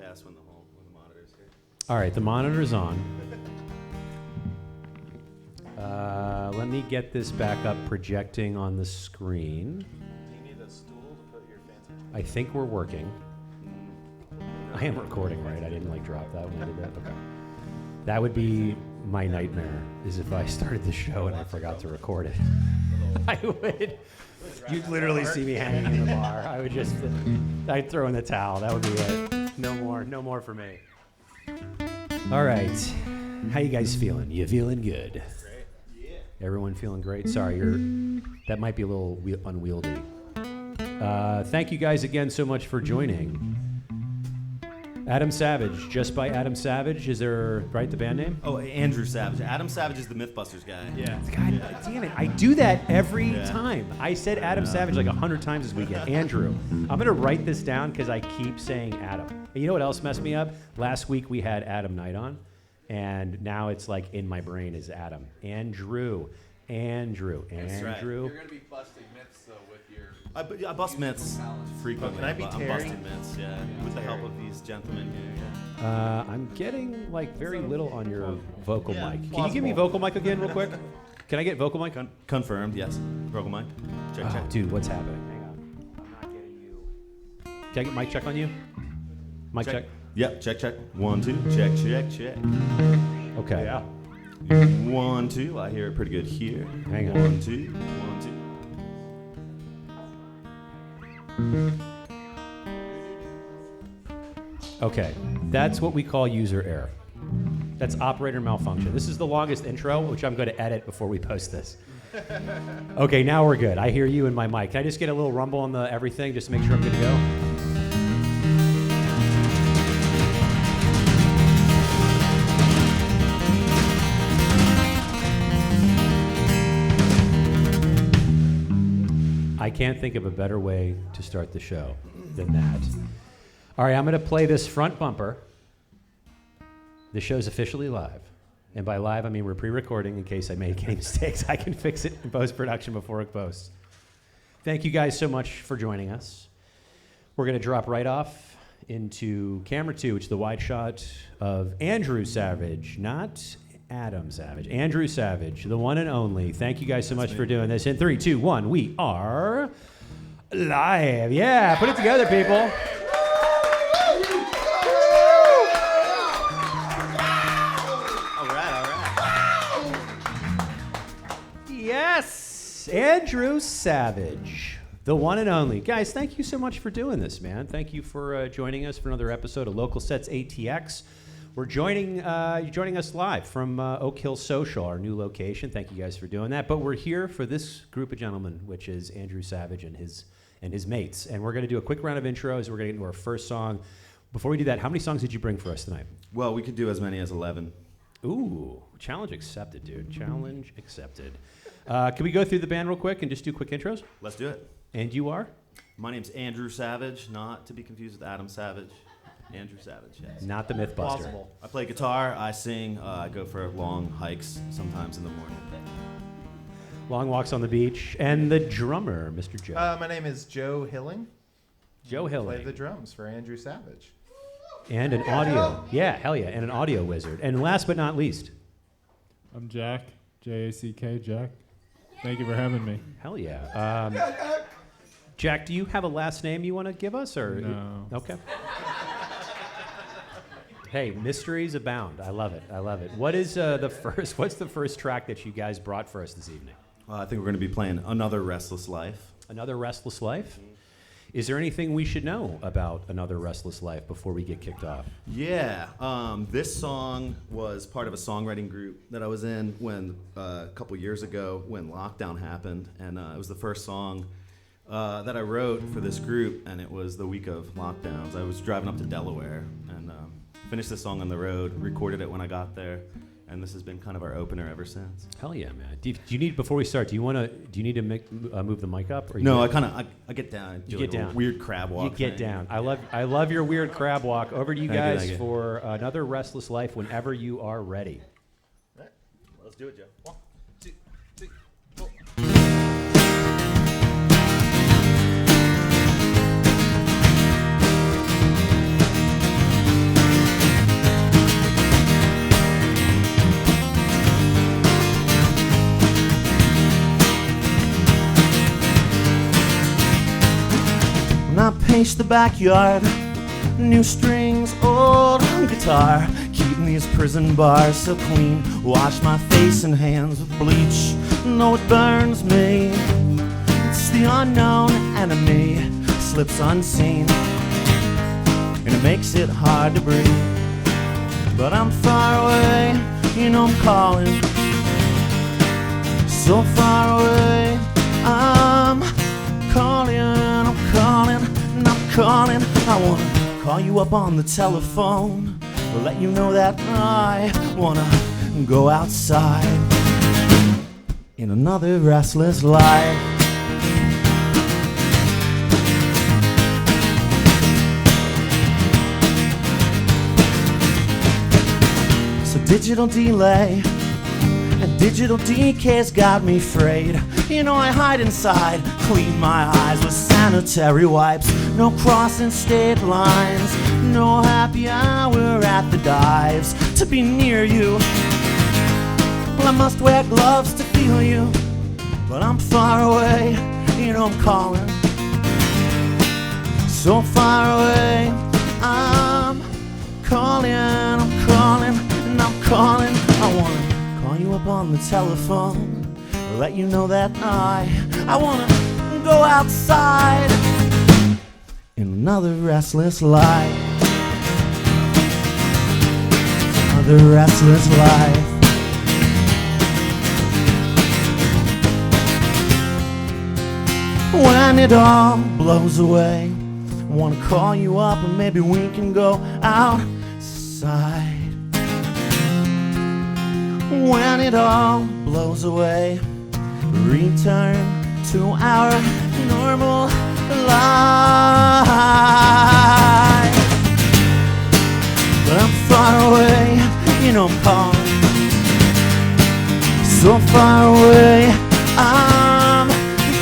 pass when the monitor's here. All right, the monitor's on. Let me get this back up, projecting on the screen. Do you need a stool to put your fancy? I think we're working. I am recording, right? I didn't drop that when I did that. Okay. That would be my nightmare, is if I started the show and I forgot to record it. I would. You'd literally see me hanging in the bar. I'd throw in the towel. That would be it. No more for me. All right. How you guys feeling? You feeling good? Great. Yeah. Everyone feeling great? Sorry, that might be a little unwieldy. Thank you guys again so much for joining. Adam Savage, just by Adam Savage. Is there, the band name? Oh, Andrew Savage. Adam Savage is the Mythbusters guy. Yeah. God damn it. I do that every time. I said Adam Savage 100 times this weekend. Andrew. I'm going to write this down because I keep saying Adam. And you know what else messed me up? Last week we had Adam Knight on, and now it's in my brain is Adam. Andrew. That's right. You're going to be busting myths, though, with your... I bust myths frequently. Can I be I'm Terry? busting myths, yeah. With the help of these gentlemen here, I'm getting very little on your vocal mic. Can you give me vocal mic again real quick? Can I get vocal mic? Confirmed, yes. Vocal mic. Check. Dude, what's happening? Hang on. I'm not getting you. Can I get mic check on you? Mic check. Yep, check. 1, 2, check. Okay. Yeah. 1, 2. I hear it pretty good here. Hang on. 1, 2. 1, 2. Okay, that's what we call user error. That's operator malfunction. This is the longest intro, which I'm going to edit before we post this. Okay, now we're good. I hear you in my mic. Can I just get a little rumble on the everything just to make sure I'm good to go? I can't think of a better way to start the show than that. All right, I'm going to play this front bumper. The show's officially live. And by live, I mean we're pre-recording in case I make any mistakes. I can fix it in post-production before it posts. Thank you guys so much for joining us. We're going to drop right off into camera 2, which is the wide shot of Andrew Savage, not Adam Savage. Andrew Savage, the one and only. Thank you guys so much for doing this. In 3, 2, 1, we are live. Yeah, put it together, people. All right. Yes, Andrew Savage, the one and only. Guys, thank you so much for doing this, man. Thank you for joining us for another episode of Local Sets ATX. You're joining us live from Oak Hill Social, our new location. Thank you guys for doing that. But we're here for this group of gentlemen, which is Andrew Savage and his mates. And we're going to do a quick round of intros. We're going to get into our first song. Before we do that, how many songs did you bring for us tonight? Well, we could do as many as 11. Ooh, challenge accepted, dude. Challenge accepted. Can we go through the band real quick and just do quick intros? Let's do it. And you are? My name's Andrew Savage, not to be confused with Adam Savage. Andrew Savage, yes. Not the Mythbuster. Plausible. I play guitar, I sing, I go for long hikes sometimes in the morning. Long walks on the beach. And the drummer, Mr. Joe. My name is Joe Hilling. Joe Hilling. Play the drums for Andrew Savage. And an audio. Yeah, hell yeah. And an audio wizard. And last but not least. I'm Jack, J-A-C-K, Jack. Thank you for having me. Hell yeah. Jack, do you have a last name you want to give us? Or No. Okay. Hey, mysteries abound. I love it. What's the first track that you guys brought for us this evening? I think we're going to be playing Another Restless Life. Another Restless Life? Is there anything we should know about Another Restless Life before we get kicked off? Yeah, this song was part of a songwriting group that I was in when a couple years ago when lockdown happened, and it was the first song that I wrote for this group, and it was the week of lockdowns. I was driving up to Delaware and finished the song on the road, recorded it when I got there, and this has been kind of our opener ever since. Hell yeah, man. Do you need, before we start, do you need to move the mic up? Or No, I get down. You get down. Weird crab walk. You get thing. down. I love your weird crab walk. Over to you Thank guys you. for Another Restless Life whenever you are ready. All right. Let's do it, Joe. 1, 2, 3, 4. pace the backyard. New strings, old guitar, keeping these prison bars so clean. Wash my face and hands with bleach, though it burns me. It's the unknown enemy, slips unseen, and it makes it hard to breathe. But I'm far away, you know I'm calling, so far away. I'm calling, I'm calling, and I'm calling. I wanna call you up on the telephone, let you know that I wanna go outside in another restless life. So digital delay and digital decay's got me frayed. You know I hide inside, clean my eyes with sanitary wipes. No crossing state lines, no happy hour at the dives. To be near you, well I must wear gloves to feel you. But I'm far away, you know I'm calling, so far away. I'm calling, I'm calling, and I'm calling. I wanna call you up on the telephone, let you know that I wanna go outside in another restless life. Another restless life. When it all blows away, I wanna call you up and maybe we can go outside. When it all blows away, return to our normal life. But I'm far away, you know I'm calling, so far away. I'm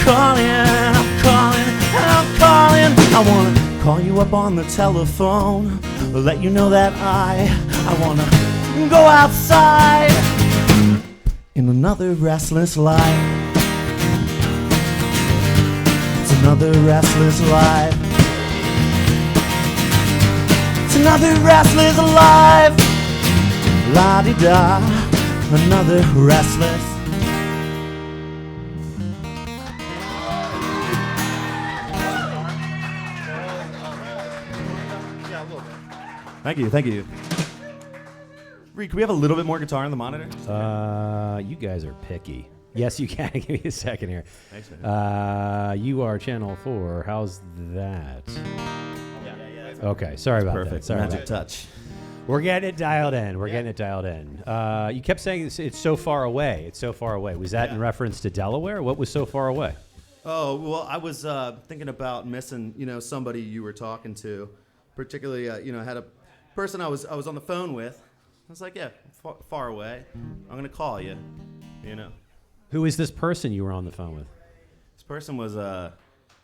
calling, I'm calling, I'm calling. I wanna call you up on the telephone, let you know that I wanna go outside in another restless life. It's another restless life. It's another restless life. La-di-da, another restless. Thank you, thank you. Reed, can we have a little bit more guitar on the monitor? You guys are picky. Yes, you can. Give me a second here. Thanks, man. You are channel 4. How's that? Yeah. Okay, sorry about that. Perfect. Sorry about Magic that. touch. We're getting it dialed in. We're getting it dialed in. You kept saying it's so far away. It's so far away. Was that in reference to Delaware? What was so far away? Oh, well, I was thinking about missing, somebody you were talking to. Particularly, I had a person I was on the phone with. I was like, yeah, far away. I'm going to call you, Who is this person you were on the phone with? This person was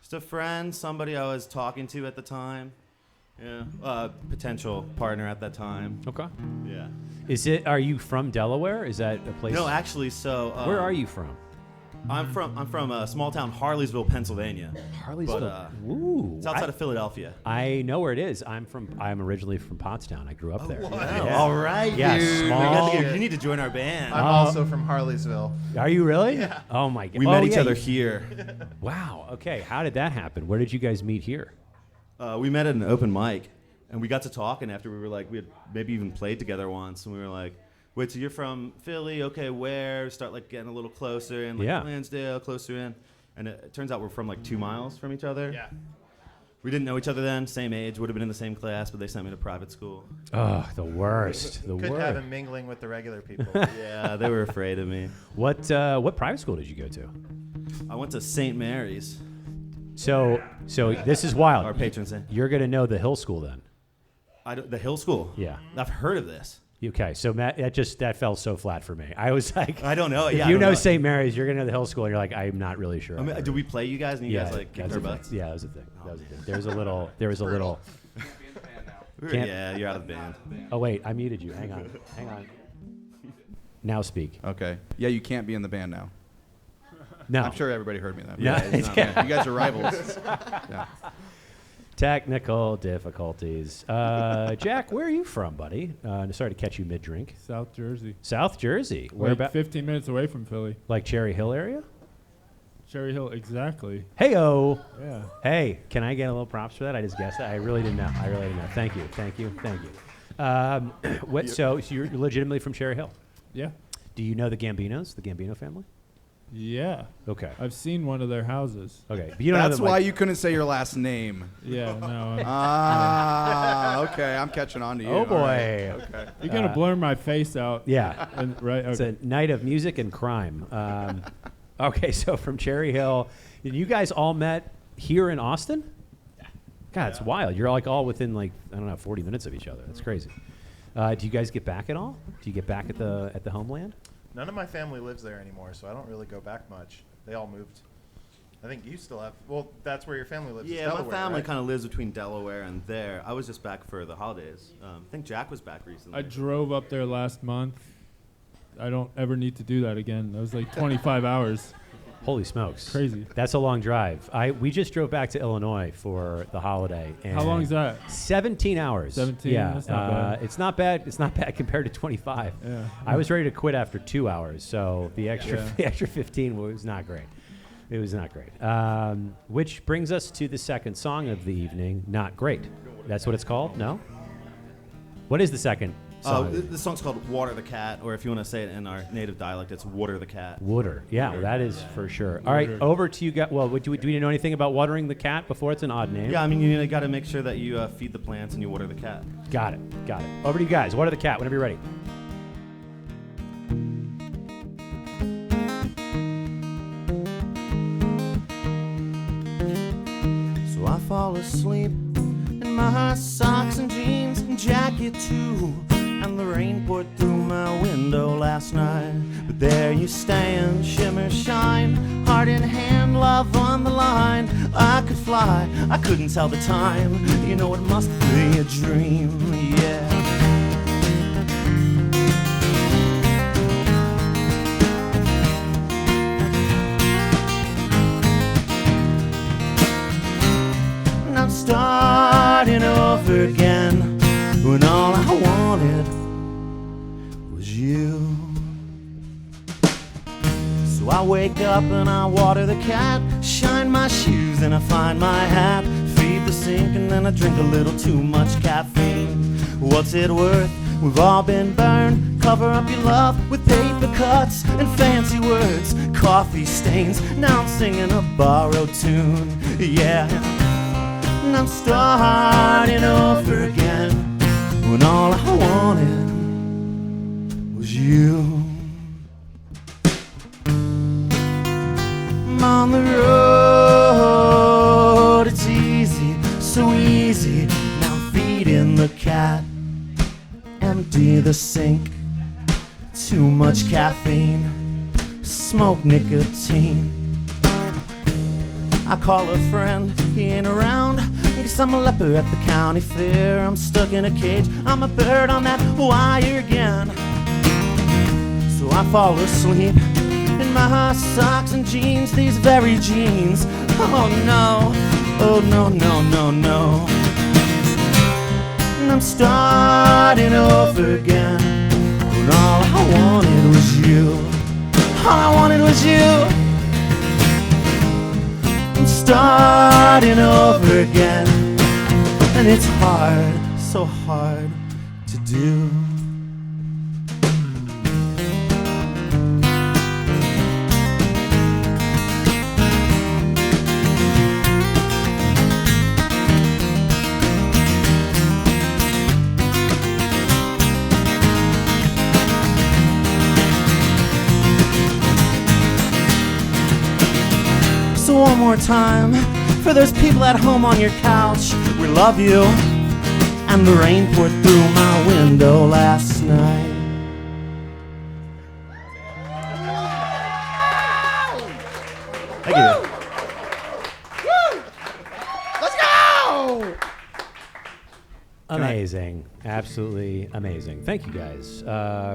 just a friend, somebody I was talking to at the time. Yeah, potential partner at that time. Okay. Yeah. Are you from Delaware? Is that a place? No, actually, so Where are you from? I'm from a small town, Harleysville, Pennsylvania. Harleysville. But, Ooh. it's outside of Philadelphia. I know where it is. I'm originally from Pottstown. I grew up there. Wow. Yeah. All right, Yeah, dude. small- You need to join our band. I'm also from Harleysville. Are you really? Yeah. Oh my god. We met each other here. Wow. Okay. How did that happen? Where did you guys meet here? We met at an open mic, and we got to talking after we had maybe even played together once, and we were like, wait, so you're from Philly? Okay, where? Start getting a little closer in, Lansdale, closer in. And it turns out we're from 2 miles from each other. Yeah. We didn't know each other then, same age, would have been in the same class, but they sent me to private school. Oh, the worst. The Couldn't worst. have him mingling with the regular people. Yeah, they were afraid of me. What private school did you go to? I went to St. Mary's, So this is wild. our patron saint. You're gonna know the Hill School then. The Hill School? Yeah. I've heard of this. Okay, so Matt, that fell so flat for me. I was like, I don't know. if Yeah, I you don't know know. St. Mary's, you're gonna know the Hill School. And you're like, I'm not really sure. I mean, did we play you guys and you guys that's kicked a our thing. butts? Yeah, that was a thing. That was a thing. There was a little. Be in the band now. Can't- Yeah, you're out of the band. Oh wait, I muted you. Hang on. Now speak. Okay. Yeah, you can't be in the band now. No. I'm sure everybody heard me that. Yeah. You guys are rivals. Yeah. Technical difficulties. Jack, where are you from, buddy? Sorry to catch you mid-drink. South Jersey. South Jersey. Where Like about? 15 minutes away from Philly. Like Cherry Hill area? Cherry Hill, exactly. Hey-o. Yeah. Hey, can I get a little props for that? I just guessed that. I really didn't know. Thank you. So you're legitimately from Cherry Hill? Yeah. Do you know the Gambinos, the Gambino family? Yeah. Okay. I've seen one of their houses. Okay. But you don't That's know why them, you couldn't say your last name. Yeah, no. Okay, I'm catching on to you. Oh, All boy. right. Okay. You're going to blur my face out. Yeah. Right? It's Okay. a night of music and crime. Okay, so from Cherry Hill, and you guys all met here in Austin? God, it's wild. You're like all within 40 minutes of each other. That's crazy. Do you guys get back at all? Do you get back at the homeland? None of my family lives there anymore, so I don't really go back much. They all moved. I think you still have. Well, that's where your family lives. is Yeah, my Delaware, family right? kind of lives between Delaware and there. I was just back for the holidays. I think Jack was back recently. I drove up there last month. I don't ever need to do that again. That was like 25 hours. Holy smokes. Crazy. That's a long drive. We just drove back to Illinois for the holiday. And How long is that? 17 hours. 17? Yeah. That's not bad. It's not bad. It's not bad compared to 25. Yeah. I was ready to quit after 2 hours, so the extra Yeah. the extra 15 was not great. It was not great. Which brings us to the second song of the evening, Not Great. That's what it's called? No? What is the second song? The song's called Water the Cat, or if you want to say it in our native dialect, it's Water the Cat. Water. Yeah, that is for sure. All right, over to you guys. Well, do we know anything about watering the cat before? It's an odd name. Yeah, I mean, you got to make sure that you feed the plants and you water the cat. Got it. Over to you guys. Water the cat whenever you're ready. So I fall asleep in my socks and jeans and jacket too. And the rain poured through my window last night. But there you stand, shimmer, shine, heart in hand, love on the line. I could fly, I couldn't tell the time. You know it must be a dream, yeah. And I'm starting over again when all I wanted was you. So I wake up and I water the cat, shine my shoes and I find my hat, feed the sink and then I drink a little too much caffeine. What's it worth? We've all been burned. Cover up your love with paper cuts and fancy words, coffee stains. Now I'm singing a borrowed tune, yeah. And I'm starting over again when all I wanted was you. I'm on the road, it's easy, so easy. Now I'm feeding the cat, empty the sink. Too much caffeine, smoke nicotine. I call a friend, he ain't around. Guess I'm a leper at the county fair. I'm stuck in a cage, I'm a bird on that wire again. So I fall asleep in my socks and jeans, these very jeans. Oh no, no, no, no, no. And I'm starting over again when all I wanted was you. All I wanted was you. I'm starting over again, and it's hard, so hard to do. So one more time, for those people at home on your couch, we love you. And the rain poured through my window last night. Thank you. Amazing. Absolutely amazing. Thank you guys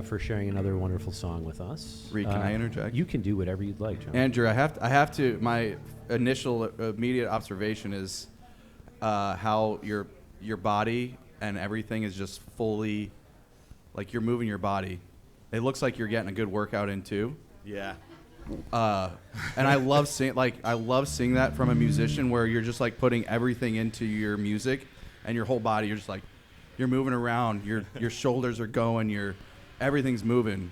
for sharing another wonderful song with us. Reed, can I interject? You can do whatever you'd like, John. Andrew, I have to. My initial immediate observation is, how your body and everything is just fully, like you're moving your body. It looks like you're getting a good workout in too. Yeah. And I love seeing that from a musician where you're just like putting everything into your music and your whole body. You're just like, you're moving around. Your shoulders are going. Everything's moving.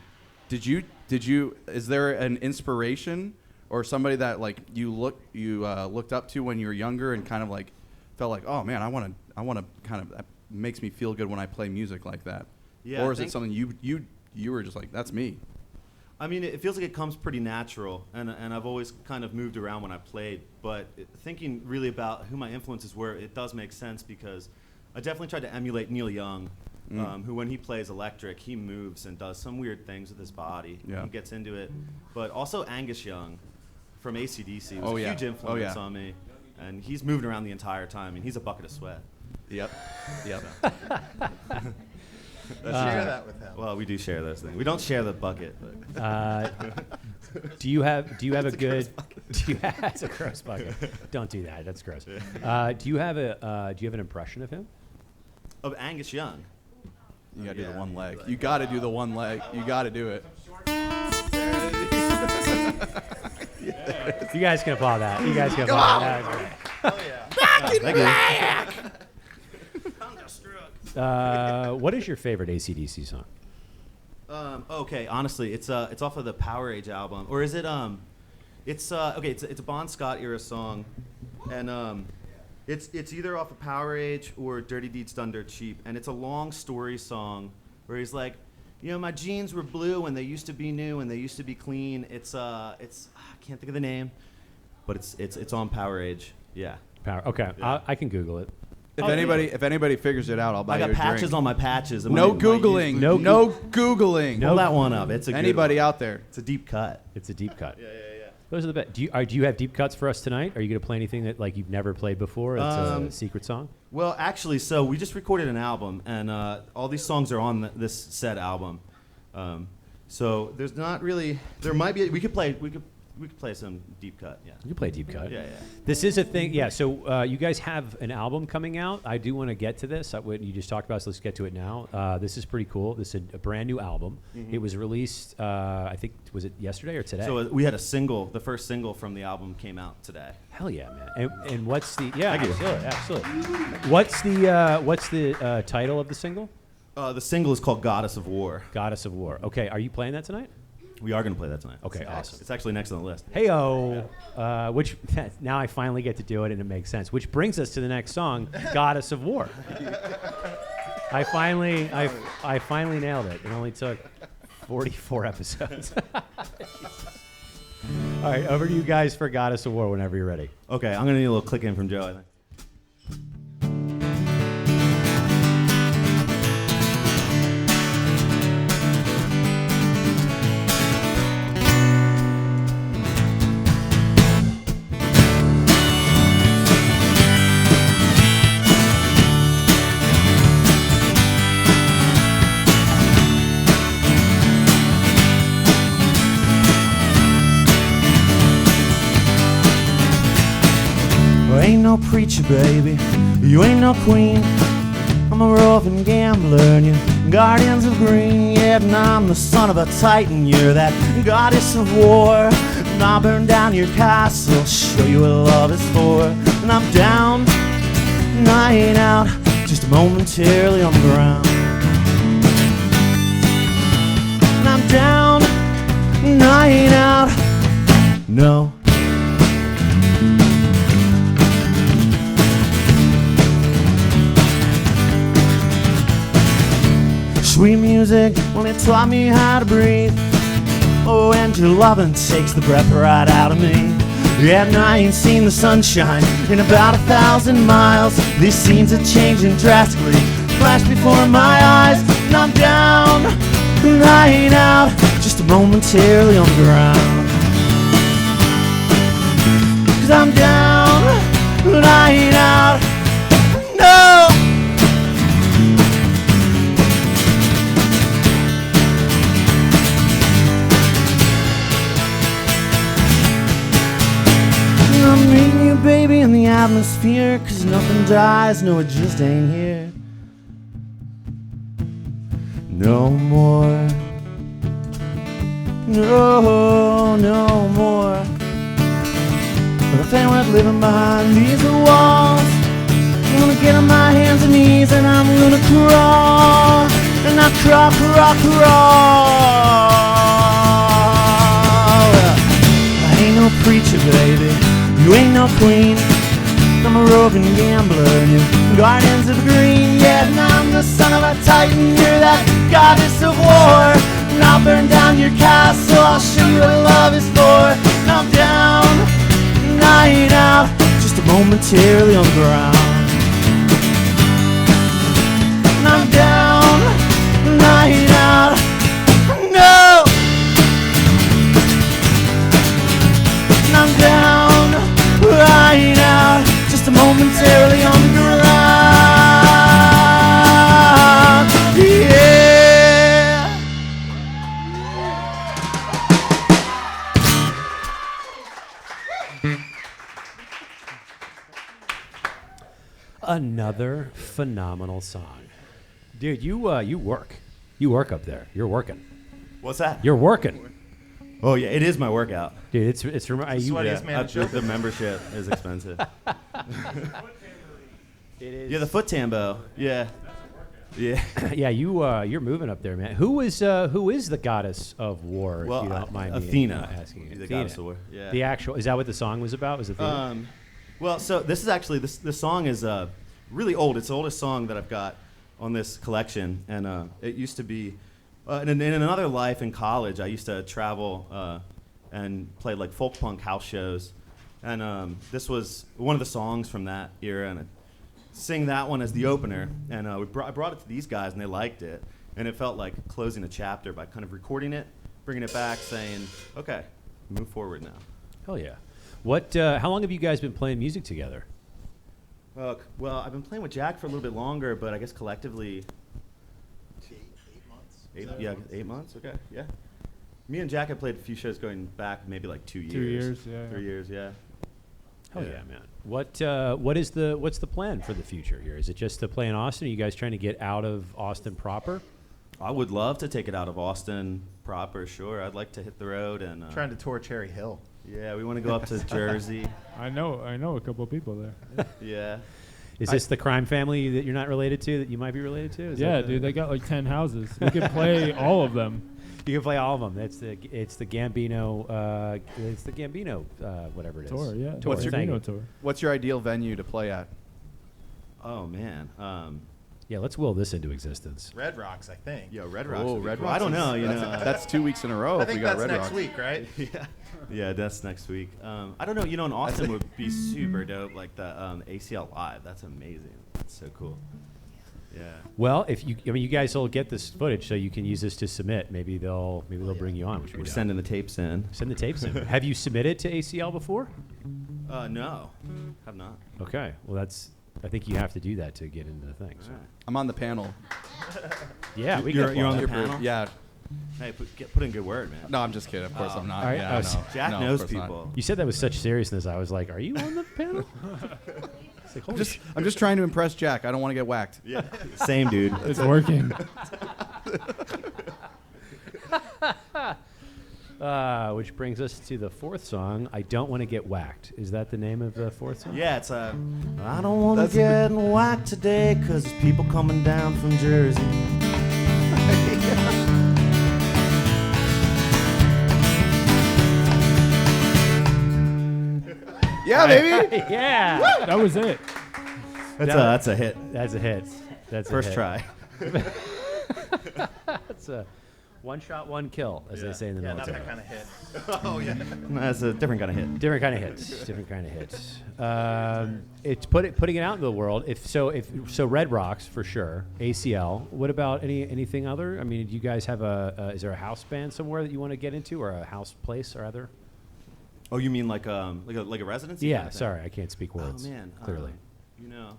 Is there an inspiration or somebody that like you looked up to when you were younger and kind of like felt like, oh man, I want to kind of, that makes me feel good when I play music like that? Yeah, or is it something you were just like, that's me? I mean, it feels like it comes pretty natural, and I've always kind of moved around when I played. But thinking really about who my influences were, it does make sense because I definitely tried to emulate Neil Young, who when he plays electric, he moves and does some weird things with his body. Yeah. He gets into it. But also Angus Young from AC/DC was a huge Oh, influence yeah. on me. And he's moving around the entire time, and he's a bucket of sweat. Yep. Share that with him. Well, we do share those things. We don't share the bucket. But Do you have a good? It's a gross bucket. Don't do that. That's gross. Do you have an impression of him? of Angus Young. You gotta do the Yeah. one leg. You gotta do the one leg. You gotta do it. You guys can applaud that. You guys can applaud that. That was great. What is your favorite AC/DC song? Okay, honestly, it's off of the Power Age album, or is it? It's a Bon Scott era song, and it's either off of Power Age or Dirty Deeds Done Dirt Cheap, and it's a long story song where he's like, you know, my jeans were blue when they used to be new and they used to be clean. It's I can't think of the name, but it's on Power Age. Yeah. Okay, Yeah. I can Google it. If anybody figures it out, I'll buy I got you a patches drink. on my patches. No Googling. No No Googling. Pull that one up. It's a good Anybody one. out there? It's a deep cut. It's a deep cut. Yeah. Those are the best. Do you have deep cuts for us tonight? Are you going to play anything that like you've never played before? It's a secret song. Well, actually, so we just recorded an album, and all these songs are on this said album. So there's not really. There might be. We could play some deep cut. Yeah. You play deep cut. Yeah. This is a thing. Yeah. So you guys have an album coming out. I do want to get to this. What you just talked about. So let's get to it now. This is pretty cool. This is a brand new album. Mm-hmm. It was released. I think was it yesterday or today? So we had a single. The first single from the album came out today. Hell yeah, man! And what's the yeah? Thank you. Absolutely. What's the title of the single? The single is called "Goddess of War." Goddess of War. Okay, are you playing that tonight? We are going to play that tonight. Okay, awesome. It's actually next on the list. Heyo, which now I finally get to do it and it makes sense. Which brings us to the next song, "Goddess of War." I finally nailed it. It only took 44 episodes. All right, over to you guys for "Goddess of War" whenever you're ready. Okay, I'm going to need a little click in from Joe, I think. Ain't no preacher, baby. You ain't no queen. I'm a roving gambler and you're guardians of green. Yeah, and I'm the son of a titan. You're that goddess of war. And I'll burn down your castle, show you what love is for. And I'm down, and I ain't out, just momentarily on the ground. And I'm down, and I ain't out, no. Sweet music, well, it taught me how to breathe. Oh, and your loving takes the breath right out of me. Yeah, and I ain't seen the sunshine in about 1,000 miles. These scenes are changing drastically, flash before my eyes. And I'm down, and I ain't out, just momentarily on the ground. 'Cause I'm down, and I ain't out, no. I'm meeting you, baby, in the atmosphere, 'cause nothing dies, no, it just ain't here. No more. No, no more. Nothing worth living behind these walls. I'm gonna get on my hands and knees and I'm gonna crawl. And I crawl. I ain't no preacher, baby. You ain't no queen. I'm a roving gambler, new gardens of green. Yeah, and I'm the son of a titan. You're that goddess of war. And I'll burn down your castle. I'll show you what love is for. And I'm down, night out, just momentarily on the ground. And I'm down, night out. No. And I'm down, right out, just momentarily on the ground. Yeah. Another phenomenal song. Dude, you work. You work up there. You're working. What's that? You're working. Oh yeah, it is my workout. Dude, it's you. Sweatiest man in show The membership is expensive. It is. Yeah, the foot tambo. Yeah. Yeah. Yeah, you're moving up there, man. Who is the goddess of war? Well, if you don't mind me Athena. asking you. She's the Athena. goddess of war. Yeah. The actual is that what the song was about? Was Athena? Well, so this is actually this song is really old. It's the oldest song that I've got on this collection, and it used to be in another life in college. I used to travel and play like folk punk house shows, and this was one of the songs from that era, and I sing that one as the opener. And I brought it to these guys, and they liked it, and it felt like closing a chapter by kind of recording it, bringing it back, saying, "Okay, move forward now." Hell yeah. What? How long have you guys been playing music together? Well, I've been playing with Jack for a little bit longer, but I guess collectively, 8 months. Okay, yeah. Me and Jack have played a few shows going back maybe like 2 years. 2 years, yeah. 3 years, yeah. Hell yeah, man. What's the plan for the future here? Is it just to play in Austin? Are you guys trying to get out of Austin proper? I would love to take it out of Austin proper. Sure, I'd like to hit the road and. Trying to tour Cherry Hill. Yeah, we want to go up to Jersey. I know a couple of people there. Yeah. Is this the crime family that you're not related to that you might be related to? Is Yeah, that the- dude, they got like 10 houses. We could play all of them. You can play all of them. It's the Gambino. Whatever it is. Tour, yeah. Tour. What's your Thank you. tour? What's your ideal venue to play at? Oh man. Yeah, let's will this into existence. Red Rocks, I think. Yo, Red Rocks. Oh, would be Red cool. Rocks. I don't know. You That's, know. that's 2 weeks in a row. I if we think got that's Red next Rocks. week, right? Yeah, that's next week. I don't know. You know, in Austin would be super dope. Like the ACL Live. That's amazing. That's so cool. Yeah. Well, you guys will get this footage, so you can use this to submit. Maybe they'll bring you on. Which would We're be dope. sending the tapes in. Send the tapes in. Have you submitted to ACL before? No, have not. Okay. Well, I think you have to do that to get into the thing. So. I'm on the panel. Yeah, we You're can. on the You're panel? Yeah. Hey, put in good word, man. No, I'm just kidding. Of course I'm not. All right, Yeah, no. Jack No, of knows course not. people. You said that with such seriousness. I was like, "Are you on the panel?" It's like, holy I'm just trying to impress Jack. I don't want to get whacked. Yeah. Same, dude. It's working. which brings us to the fourth song. I don't want to get whacked. Is that the name of the fourth song? Yeah, it's I don't want to get whacked today because there's people coming down from Jersey. Yeah, baby. Yeah. That was it. That's a hit. That's a hit. That's First a hit. try. That's a one shot, one kill, as they say in the Yeah, not military. that kind of hit. Oh yeah. That's a different kind of hit. Different kind of hits. Different kind of hits. It's putting it out into the world. If Red Rocks for sure. ACL. What about anything other? I mean, do you guys have is there a house band somewhere that you want to get into, or a house place or other? Oh, you mean like a residency? Yeah. kind of thing? Sorry, I can't speak words. Oh man. Clearly. You know,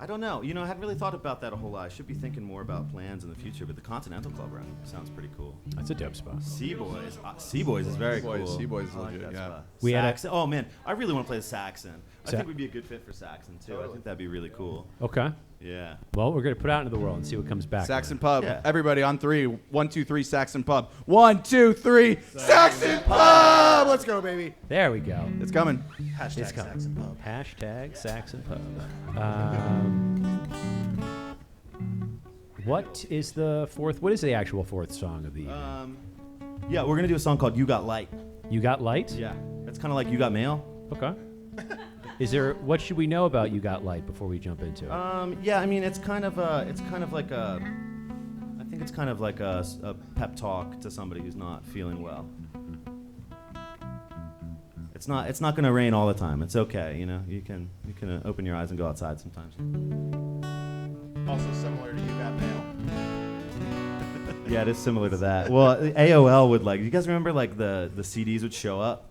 I don't know. You know, I hadn't really thought about that a whole lot. I should be thinking more about plans in the future, but the Continental Club run sounds pretty cool. That's a dope spot. Seaboys. Seaboys is very cool. Seaboys is I like legit, that yeah. spot. We had a- Saxon. Oh, man. I really want to play the Saxon. I Sa- think we'd be a good fit for Saxon, too. I think that'd be really cool. Okay. Yeah. Well, we're going to put it out into the world and see what comes back. Saxon with Pub. Yeah. Everybody on 3. 1, 2, 3, Saxon Pub. 1, 2, 3, Saxon Pub! Let's go, baby. it. There we go. It's coming. Hashtag It's coming. Saxon Pub. Hashtag Saxon Pub. What is the fourth? What is the actual fourth song of the evening? Yeah, we're going to do a song called You Got Light. You Got Light? Yeah. It's kind of like You Got Mail. Okay. Is there? What should we know about You Got Light before we jump into it? Yeah, I mean, it's kind of like a, I think it's kind of like a pep talk to somebody who's not feeling well. It's not going to rain all the time. It's okay, you know. You can open your eyes and go outside sometimes. Also similar to You Got Mail. Yeah, it is similar to that. Well, AOL would you guys remember the CDs would show up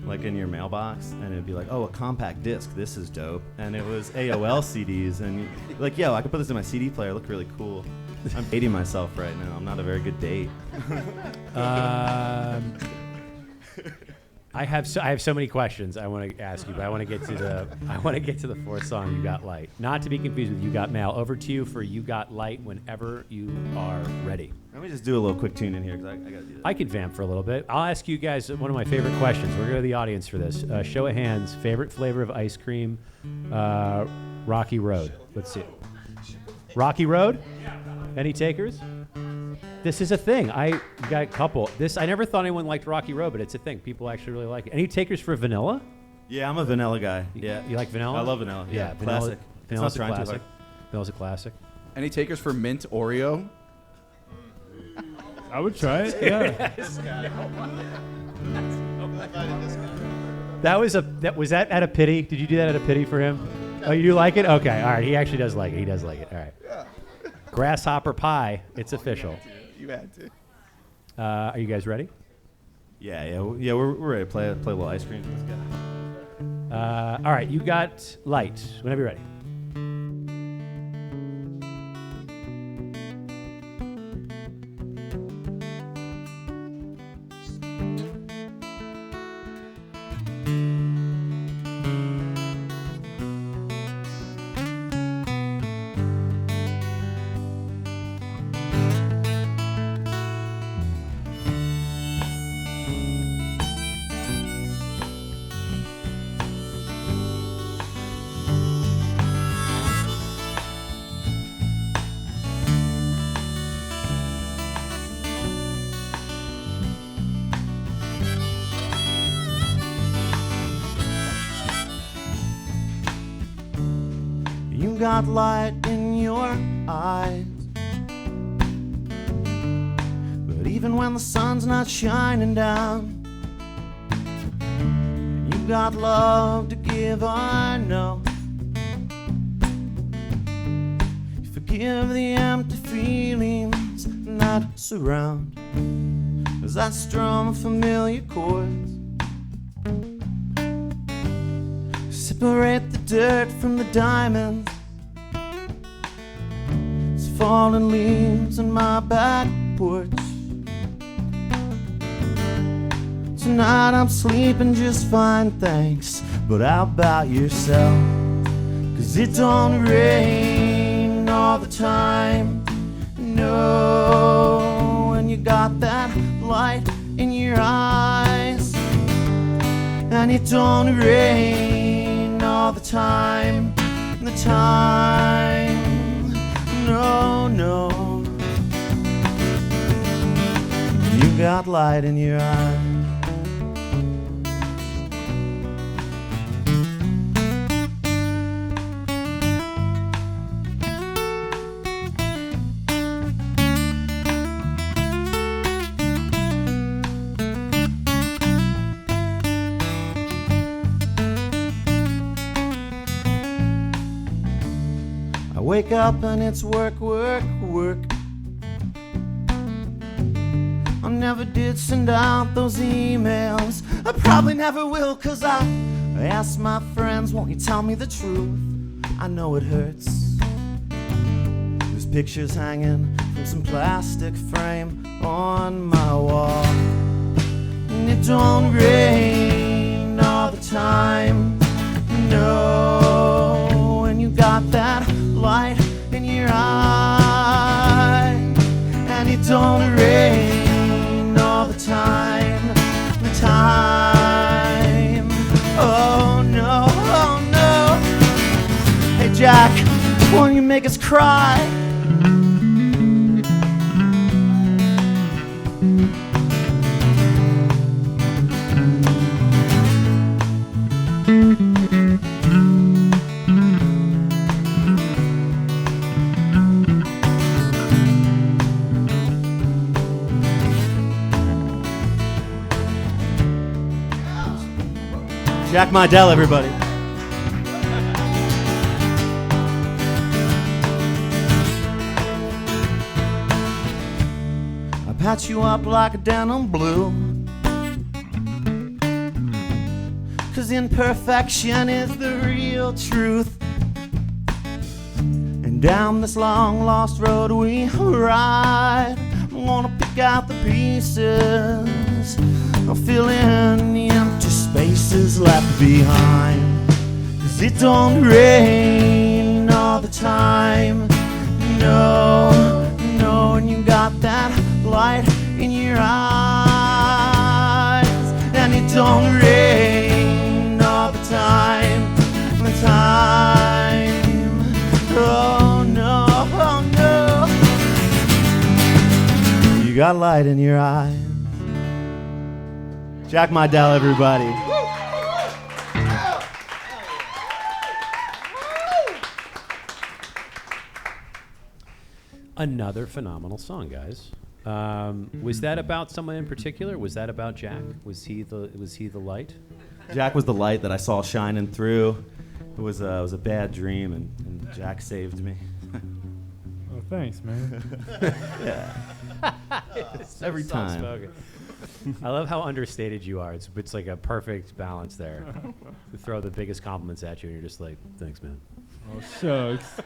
in your mailbox and it'd be like, oh, a compact disc, this is dope. And it was AOL CDs and yo, I could put this in my CD player, look really cool. I'm dating myself right now. I'm not a very good date. I have so many questions I want to ask you, but I want to get to the fourth song, You Got Light. Not to be confused with You Got Mail. Over to you for You Got Light whenever you are ready. Let me just do a little quick tune in here because I got to do that. I can vamp for a little bit. I'll ask you guys one of my favorite questions. We're going to go to the audience for this. Show of hands, favorite flavor of ice cream, Rocky Road. Let's see. Rocky Road? Any takers? This is a thing. I got a couple. I never thought anyone liked Rocky Road, but it's a thing. People actually really like it. Any takers for vanilla? Yeah, I'm a vanilla guy. Yeah. You like vanilla? I love vanilla. Yeah, vanilla, classic. Vanilla's It's a not trying too classic. Vanilla's a classic. Any takers for mint Oreo? I would try it. Yeah. Was that at a pity? Did you do that at a pity for him? Oh, you do like it? Okay, all right. He actually does like it. He does like it. All right. Grasshopper pie. It's official. You had to. Are you guys ready? Yeah. We're ready to play a little ice cream. Let's go. All right. You got light. Whenever you're ready. You got light in your eyes, but even when the sun's not shining down, you got love to give, I know. You forgive the empty feelings that surround as I strum familiar chords. Separate the dirt from the diamonds. It's falling leaves on my back porch. Tonight I'm sleeping just fine, thanks. But how about yourself? 'Cause it don't rain all the time. No, when you got that light in your eyes. And it don't rain all the time, no. You got light in your eyes. I wake up and it's work. I never did send out those emails. I probably never will, 'cause I asked my friends, won't you tell me the truth? I know it hurts. There's pictures hanging from some plastic frame on my wall. And it don't rain all the time. No, and you got that light in your eye. And it don't rain all the time. The time. Oh no, oh no. Hey Jack, why don't you make us cry? Jack Mydell, everybody. I patch you up like a denim blue, 'cause imperfection is the real truth. And down this long lost road we ride, I'm gonna pick out the pieces, I'll fill in the empty spaces left behind. 'Cause it don't rain all the time. No, no, and you got that light in your eyes. And it don't rain all the time. The time. Oh no, oh no. You got light in your eyes. Jack Mydell, everybody. Another phenomenal song, guys. Was that about someone in particular? Was that about Jack? Was he the light? Jack was the light that I saw shining through. It was a bad dream, and Jack saved me. Oh, thanks, man. Yeah. So Every time. soft-spoken. I love how understated you are. It's like a perfect balance there. We throw the biggest compliments at you, and you're just like, thanks, man. Oh, shucks.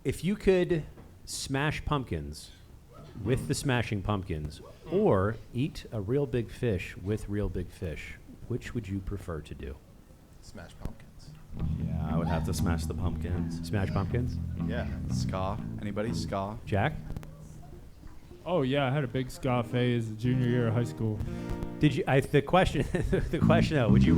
If you could smash pumpkins with the Smashing Pumpkins, or eat a real big fish with real big fish, which would you prefer to do? Smash pumpkins. Yeah, I would have to smash the pumpkins. Smash pumpkins? Yeah. Ska. Anybody? Ska. Jack? Oh, yeah, I had a big ska phase junior year of high school. Did you? The question though, would you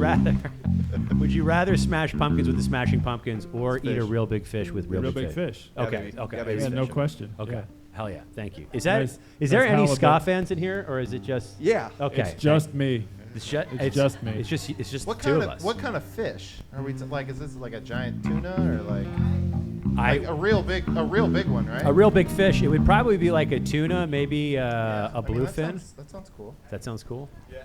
rather smash pumpkins with the Smashing Pumpkins or eat a real big fish with real, big fish. Okay, Gotta okay. be Yeah, no fish. question. Okay. Yeah. Hell yeah. Thank you. Is that Nice- is there nice any ska halibut. fans in here, or is it just? Yeah. Okay. It's just me. It's just, it's just me. It's just What the two kind of of us. what kind of fish are we like? Is this like a giant tuna or like I a real big one, right? a real big fish. It would probably be like a tuna, maybe Yeah. a I mean, bluefin. that sounds cool. That sounds cool. Yeah.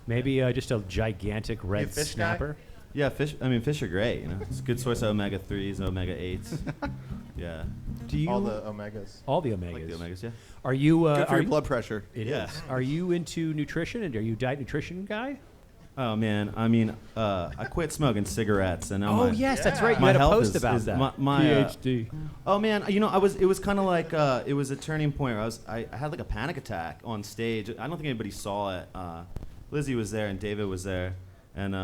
Maybe just a gigantic You a red fish guy? snapper. Yeah, fish. I mean, fish are great. You know, it's a good source of omega 3s, omega 8s. Yeah, Do you All the omegas. all the I omegas? like the omegas. Yeah. Are you? Good for are your you- blood pressure. It is. Yeah. Are you into nutrition, and are you a diet nutrition guy? Oh man, I mean, I quit smoking cigarettes, and now Oh my, yes, that's Yeah. right. You my had a health post is, about is that. my PhD. oh man, you know, it was kind of like it was a turning point. Where I had like a panic attack on stage. I don't think anybody saw it. Lizzie was there and David was there, and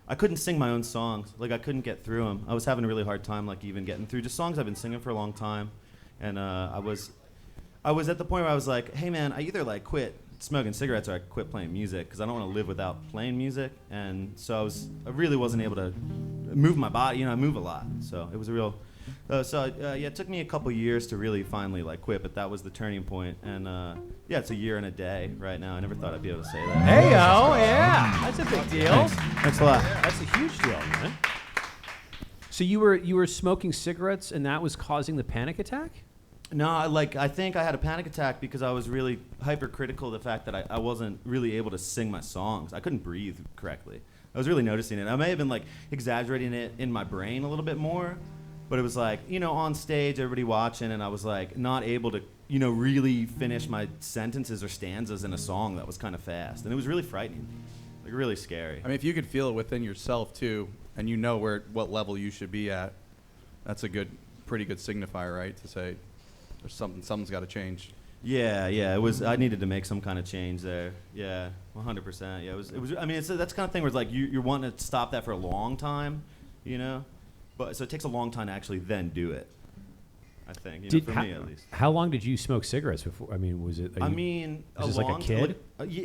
I couldn't sing my own songs. Like I couldn't get through them. I was having a really hard time, like even getting through just songs I've been singing for a long time, and I was at the point where I was like, hey man, I either like quit smoking cigarettes or I quit playing music because I don't want to live without playing music. And so I really wasn't able to move my body. You know, I move a lot, so it was a real. Yeah, it took me a couple years to really finally like quit, but that was the turning point. And yeah, it's a year and a day right now. I never thought I'd be able to say that. Hey yo, yeah, that's a big deal. Thanks a lot. That's a huge deal, man. So you were smoking cigarettes, and that was causing the panic attack? No, I think I had a panic attack because I was really hypercritical of the fact that I wasn't really able to sing my songs. I couldn't breathe correctly. I was really noticing it. I may have been like exaggerating it in my brain a little bit more, but it was like, you know, on stage, everybody watching, and I was like not able to, you know, really finish my sentences or stanzas in a song that was kind of fast. And it was really frightening, like really scary. I mean, if you could feel it within yourself too, and you know what level you should be at, that's a pretty good signifier, right? To say there's something's got to change. Yeah, it was. I needed to make some kind of change there. Yeah, 100%. Yeah, it was. I mean, it's that's the kind of thing where it's like you're wanting to stop that for a long time, you know. But so it takes a long time to actually then do it. I think, for me at least. How long did you smoke cigarettes before? I mean, was it? Was this like a kid?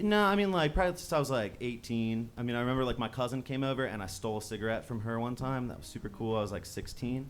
No, I mean, like probably since I was like 18. I mean, I remember like my cousin came over and I stole a cigarette from her one time. That was super cool. I was like 16,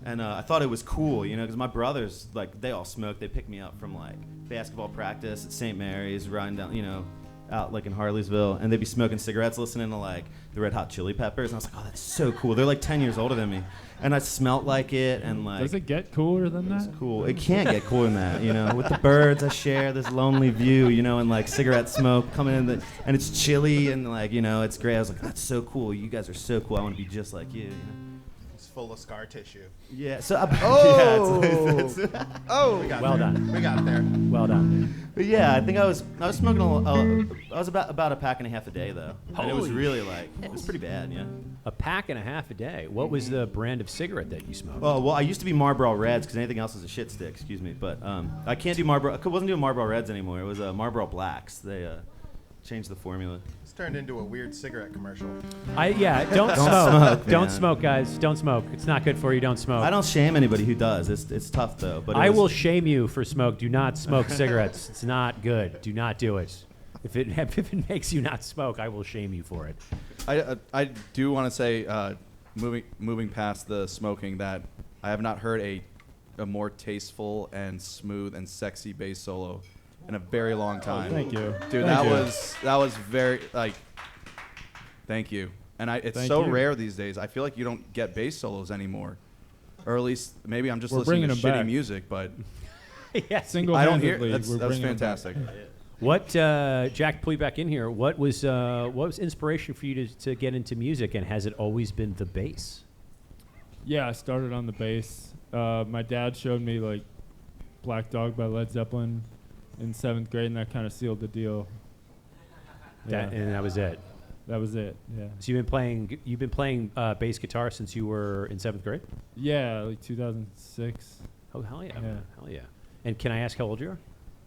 and I thought it was cool, because my brothers, like, they all smoked. They picked me up from like basketball practice at St. Mary's, riding down, out like in Harleysville, and they'd be smoking cigarettes, listening to like the Red Hot Chili Peppers, and I was like, oh, that's so cool. They're like 10 years older than me, and I smelt like it, and like. Does it get cooler than that? It's cool. It can't get cooler than that, with the birds I share this lonely view, and like cigarette smoke coming in, and it's chilly, and like it's great. I was like, that's so cool. You guys are so cool. I want to be just like you. It's full of scar tissue. Yeah. So. Oh. Well done. We got there. Well done. But yeah, I think I was smoking I was about a pack and a half a day though. And it was really it was pretty bad, yeah. A pack and a half a day. What was the brand of cigarette that you smoked? Oh, well, I used to be Marlboro Reds because anything else is a shit stick, excuse me. But I can't do Marlboro. I wasn't doing Marlboro Reds anymore. It was Marlboro Blacks. They changed the formula. It's turned into a weird cigarette commercial. Don't smoke. Don't smoke, guys. Don't smoke. It's not good for you. Don't smoke. I don't shame anybody who does. It's tough though. But I will shame you for smoke. Do not smoke cigarettes. It's not good. Do not do it. If it makes you not smoke, I will shame you for it. I do want to say, moving past the smoking, that I have not heard a more tasteful and smooth and sexy bass solo in a very long time. Thank you. Dude, Thank you. that was very thank you. And it's Thank so you. rare these days. I feel like you don't get bass solos anymore. Or at least maybe I'm just We're listening to bringing 'em shitty back. music, but Yes. I don't hear Single-handedly, that's we're bringing it back. fantastic. What, Jack, pull you back in here. What was inspiration for you to get into music, and has it always been the bass? Yeah, I started on the bass. My dad showed me like Black Dog by Led Zeppelin in 7th grade, and that kind of sealed the deal. And that was it. That was it. Yeah. So you've been playing bass guitar since you were in 7th grade? Yeah, like 2006. Oh, hell yeah. Yeah. Hell yeah. And can I ask how old you are?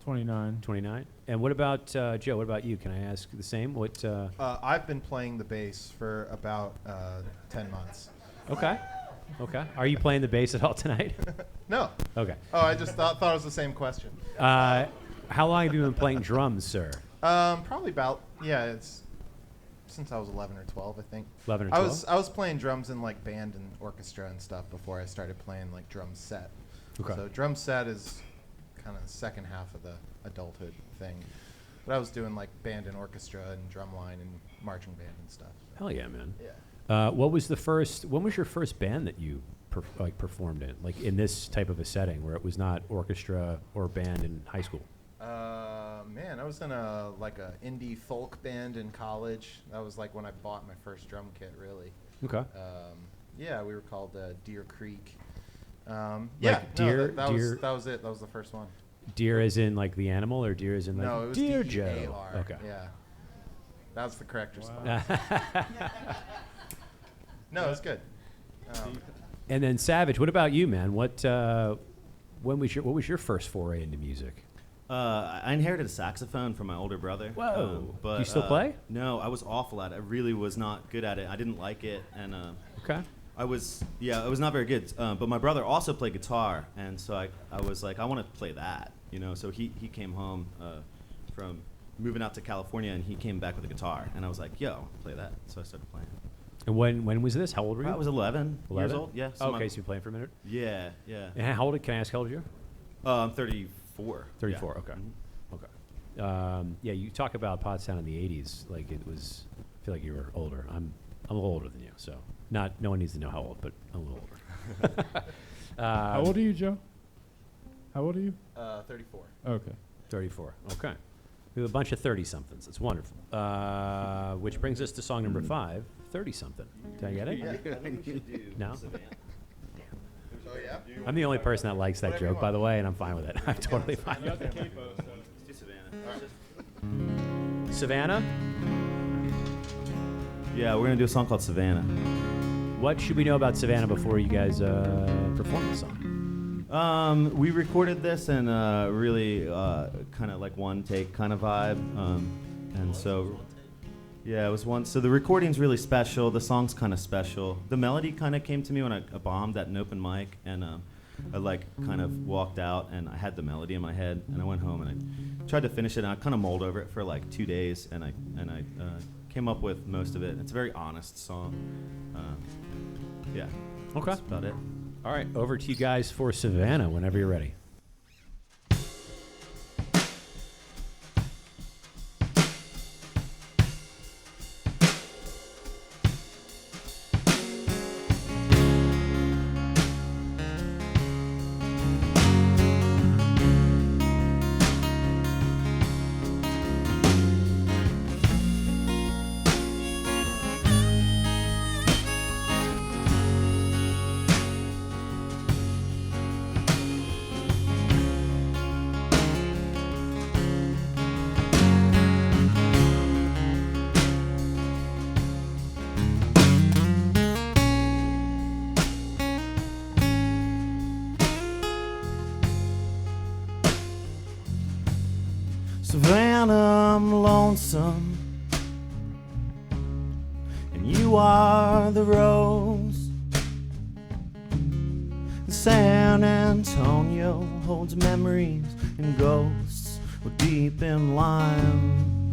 29. 29. And what about Joe? What about you? Can I ask the same? What? I've been playing the bass for about 10 months. Okay. Are you playing the bass at all tonight? No. Okay. Oh, I just thought it was the same question. How long have you been playing drums, sir? Probably about, it's since I was 11 or 12, I think. 11 or 12? I was playing drums in like band and orchestra and stuff before I started playing like drum set. Okay. So drum set is kind of the second half of the adulthood thing. But I was doing like band and orchestra and drumline and marching band and stuff. Hell yeah, man. Yeah. When was your first band that you performed in, like in this type of a setting where it was not orchestra or band in high school? Man, I was in a indie folk band in college. That was like when I bought my first drum kit, really. Okay. We were called Deer Creek. Deer- that Deer- was it. That was the first one. Deer as in like the animal, or deer as in like No, it was Dear DEAR. Joe? Okay. Yeah. That's the correct response. No, it's good. And then Savage, what about you, man? What was your first foray into music? I inherited a saxophone from my older brother. Whoa. But You still play? No, I was awful at it. I really was not good at it. I didn't like it, and Okay. I was not very good. But my brother also played guitar, and so I was like, I want to play that, So he came home from moving out to California, and he came back with a guitar, and I was like, yo, play that. So I started playing. And when was this? How old were you? I was 11 years old. Yeah. So Okay, so you playing for a minute. Yeah. And how old? Can I ask how old you are? I'm 34. 34. Yeah. Okay. Okay. You talk about Pottstown in the '80s, like it was. I feel like you were older. I'm a little older than you, so no one needs to know how old, but I'm a little older. How old are you, Joe? How old are you? 34. Okay. 34. Okay. We have a bunch of 30-somethings. It's wonderful. Which brings us to song number 5, 30-something. Did I get it? Yeah. I think we should do No? Savannah. Oh, yeah? I'm the only person that likes that Whatever you joke, by want. the way, and I'm fine with it. I'm totally fine. Let's do Savannah. Savannah? Yeah, we're gonna do a song called Savannah. What should we know about Savannah before you guys perform the song? We recorded this in really kind of like one take kind of vibe, and so yeah, it was one. So the recording's really special. The song's kind of special. The melody kind of came to me when I bombed at an open mic, and I like kind of walked out and I had the melody in my head, and I went home and I tried to finish it, and I kind of mulled over it for like 2 days, and I came up with most of it. It's a very honest song. Yeah. Okay. That's about it. All right, over to you guys for Savannah whenever you're ready. Savannah, I'm lonesome, and you are the rose. San Antonio holds memories and ghosts deep in limestone.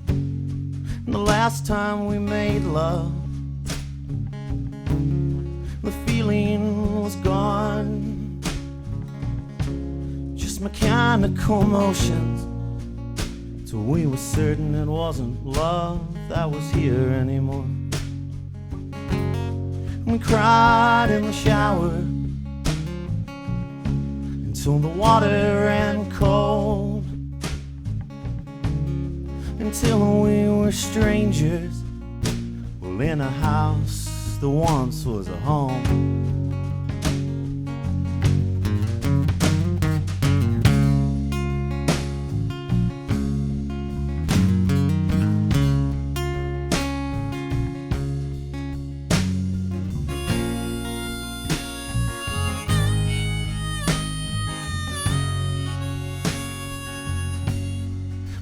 And the last time we made love, the feeling was gone. Just mechanical motions, till we were certain it wasn't love that was here anymore. We cried in the shower until the water ran cold, until we were strangers, well, in a house that once was a home.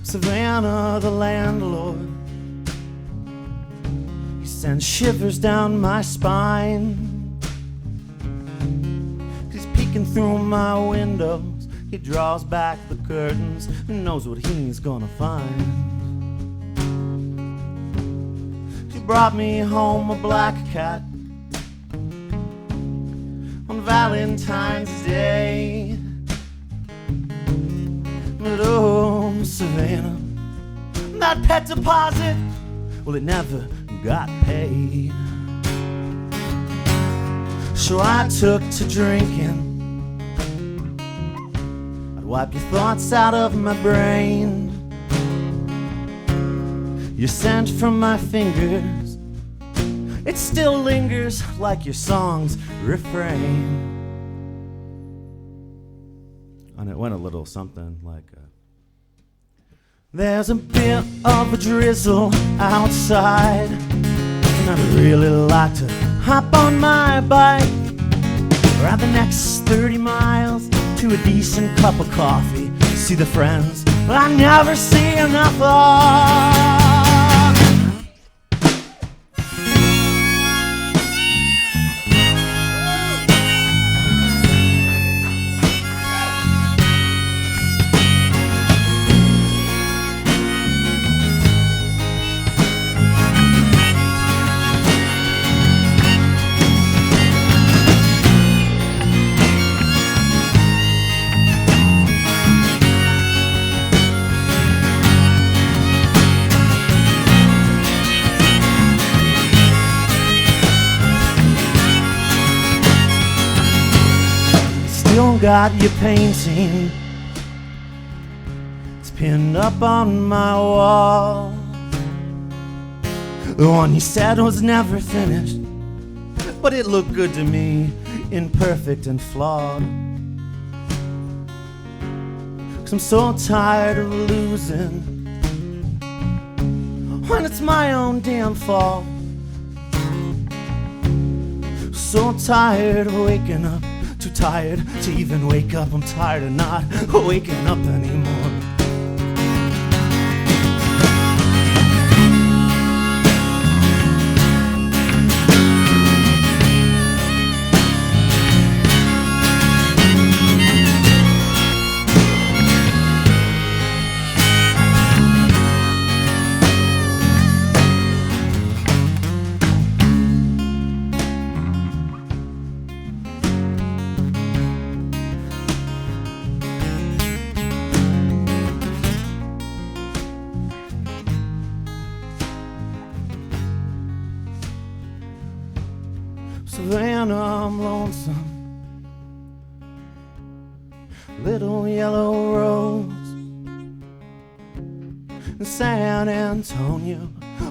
Savannah, the landlord, he sends shivers down my spine. He's peeking through my windows, he draws back the curtains and knows what he's gonna find. She brought me home a black cat on Valentine's Day. But oh, Savannah, that pet deposit, well, it never got paid. So I took to drinking. I'd wipe your thoughts out of my brain. Your scent from my fingers, it still lingers like your song's refrain. And it went a little something like there's a bit of a drizzle outside, and I'd really like to hop on my bike, ride the next 30 miles to a decent cup of coffee, see the friends I never see enough of. Still got your painting, it's pinned up on my wall. The one you said was never finished, but it looked good to me, imperfect and flawed. 'Cause I'm so tired of losing when it's my own damn fault. so tired of waking up, too tired to even wake up. I'm tired of not waking up anymore. Savannah, I'm lonesome. Little yellow rose in San Antonio.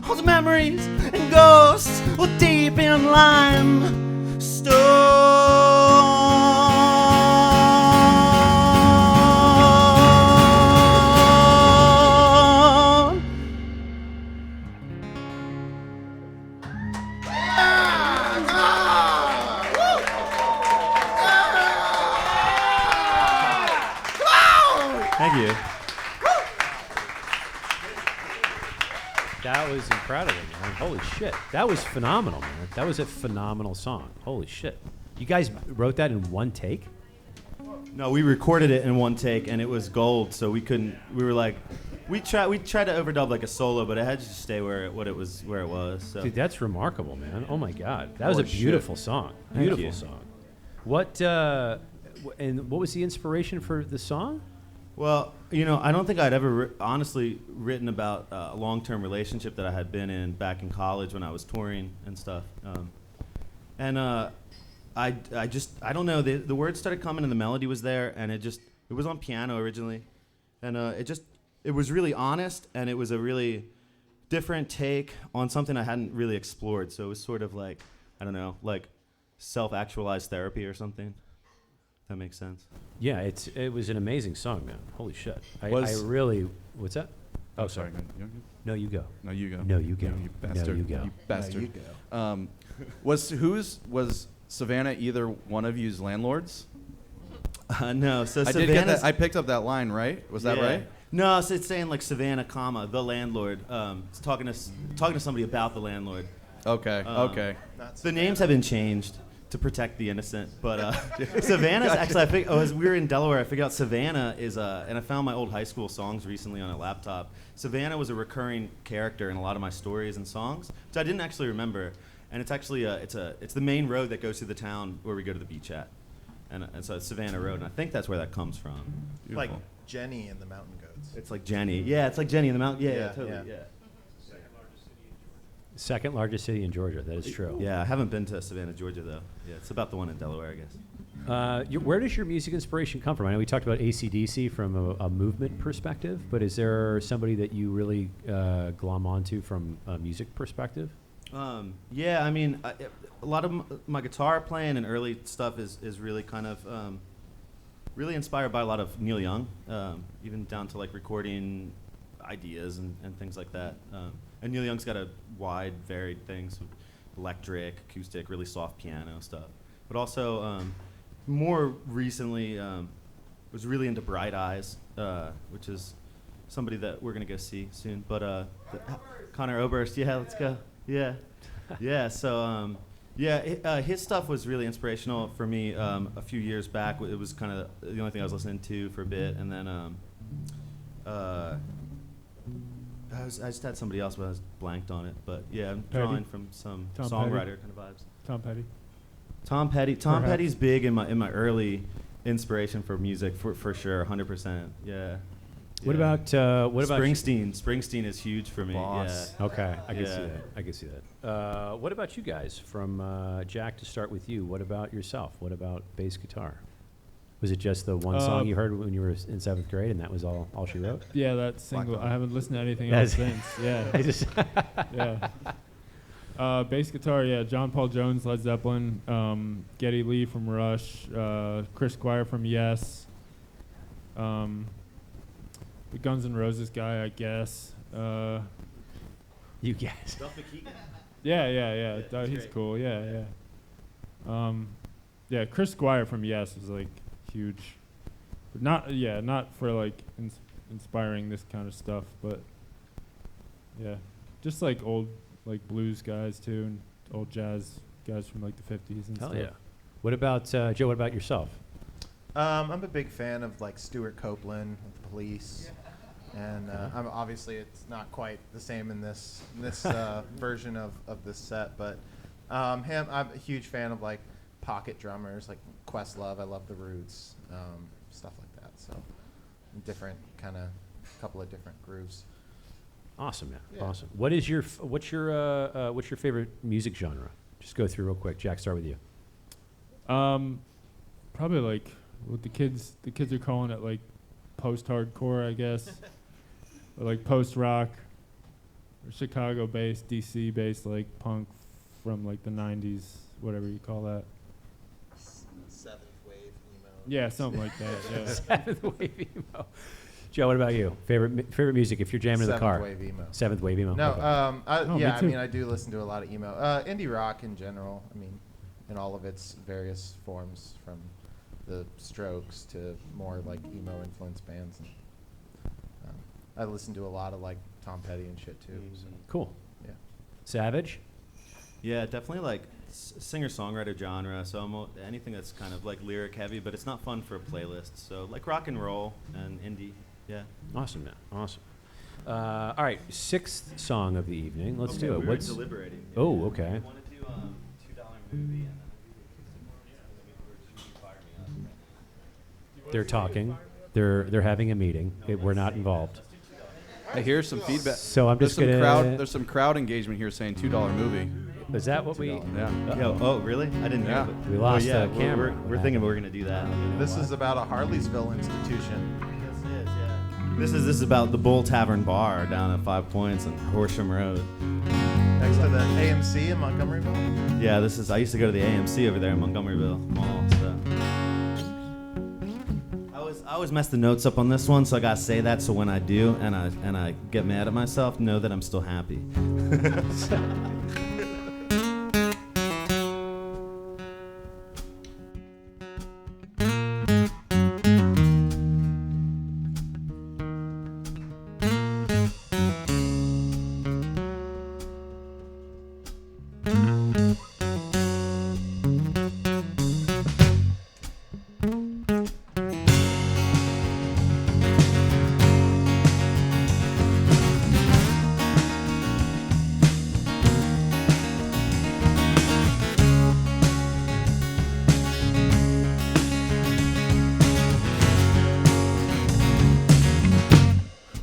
All the memories and ghosts were deep in limestone. Thank you. That was incredible, man. Holy shit. That was phenomenal, man. That was a phenomenal song. Holy shit. You guys wrote that in one take? No, we recorded it in one take, and it was gold. So we couldn't. We were like, we tried to overdub like a solo, but it had to just stay where it was. So. Dude, that's remarkable, man. Oh my God. That was a Holy beautiful song. Thank Beautiful you. song. What and what was the inspiration for the song? Well, you know, I don't think I'd ever honestly written about a long-term relationship that I had been in back in college when I was touring and stuff. I don't know. The words started coming and the melody was there, and it was on piano originally, and it was really honest, and it was a really different take on something I hadn't really explored. So it was sort of like, I don't know, like self-actualized therapy or something. That makes sense. Yeah, it was an amazing song, man. Holy shit. I Was- really, what's that? Oh, sorry. No, you go. No, you go. No, you go. You bastard. No, you go. You bastard. No, you Was Savannah either one of you's landlords? No, so I did get Savannah's- that. I picked up that line, right? Was that Yeah. right? No, so it's saying like Savannah, comma the landlord. It's talking to somebody about the landlord. Okay. Okay. The names have been changed to protect the innocent, but Savannah's actually. We were in Delaware. I figured out Savannah is and I found my old high school songs recently on a laptop. Savannah was a recurring character in a lot of my stories and songs, which I didn't actually remember. And it's actually it's the main road that goes through the town where we go to the beach at, and so it's Savannah Road, and I think that's where that comes from. Like Beautiful. Jenny and the Mountain Goats. It's like Jenny. Yeah, it's like Jenny in the mountain. Yeah, Yeah, totally. yeah. Yeah. Second largest city in Georgia. That is true. Yeah, I haven't been to Savannah, Georgia, though. Yeah, it's about the one in Delaware, I guess. Where does your music inspiration come from? I know we talked about AC/DC from a movement perspective, but is there somebody that you really glom onto from a music perspective? Yeah, I mean, a lot of my guitar playing and early stuff is really kind of really inspired by a lot of Neil Young, even down to like recording ideas and things like that. And Neil Young's got a wide, varied things, electric, acoustic, really soft piano stuff. But also, more recently, was really into Bright Eyes, which is somebody that we're gonna go see soon. But Connor Oberst, yeah, let's go. Yeah, yeah. So his stuff was really inspirational for me. A few years back, it was kind of the only thing I was listening to for a bit, and then I just had somebody else, but I was blanked on it. But yeah, I'm Petty? drawing from some Tom songwriter kind of vibes. Tom Petty. Tom Perhaps. Petty's big in my early inspiration for music for sure, 100%. Yeah. What Yeah. about Springsteen? Springsteen is huge for me. Boss. Yeah. Okay, I can see Yeah. that. I can see that. What about you guys? From Jack, to start with you. What about yourself? What about bass guitar? Was it just the one song you heard when you were in 7th grade, and that was all she wrote? Yeah, that single. Dog. I haven't listened to anything That's- else since. Yeah. I just Yeah. Bass guitar, yeah. John Paul Jones, Led Zeppelin. Geddy Lee from Rush. Chris Squire from Yes. The Guns N' Roses guy, I guess. you guys. Duff McKeegan. Yeah. that's He's great. cool. Yeah. Yeah, Chris Squire from Yes is like huge, but not for like inspiring this kind of stuff, but yeah, just like old like blues guys too, and old jazz guys from like the 50s and Hell stuff. yeah. What about Joe? What about yourself? I'm a big fan of like Stuart Copeland with the Police, and I'm obviously it's not quite the same in this version of this set, but I'm a huge fan of like pocket drummers like Questlove. I love the Roots, stuff like that. So different kind of couple of different grooves. Awesome, man. Yeah. Awesome. What's your favorite music genre? Just go through real quick. Jack, start with you. Probably like what the kids are calling it, like post-hardcore, I guess, or like post-rock, or Chicago-based, DC-based, like punk from like the 90s, whatever you call that. Seventh wave emo. Yeah, something like that. Yeah. Seventh wave emo. Joe, what about you? Favorite music if you're jamming in the car? Seventh wave emo. Seventh wave emo. No, Okay. Oh, me I too. mean, I do listen to a lot of emo. Indie rock in general, I mean, in all of its various forms, from the Strokes to more like emo-influenced bands. And, I listen to a lot of like Tom Petty and shit too. So, Cool. yeah. Savage? Yeah, definitely like singer-songwriter genre. So anything that's kind of like lyric heavy, but it's not fun for a playlist. So like rock and roll and indie. Yeah. Awesome, man. Awesome. All right, sixth song of the evening. Let's do it. We were What's deliberating. Oh, okay. We want to do $2 movie and then They're talking. They're having a meeting. We're not involved. I hear some feedback. So I'm just there's some gonna. there's some crowd engagement here saying $2 movie. Is that what we? Yeah. Yo, oh, really? I didn't Yeah. hear that. We lost yeah, the camera. We're thinking we're going to do that. This is about a Harleysville institution. This is about the Bull Tavern Bar down at 5 Points on Horsham Road. Next to the AMC in Montgomeryville. Yeah, I used to go to the AMC over there in Montgomeryville Mall. So I always mess the notes up on this one, so I gotta say that. So when I do, and I get mad at myself, know that I'm still happy.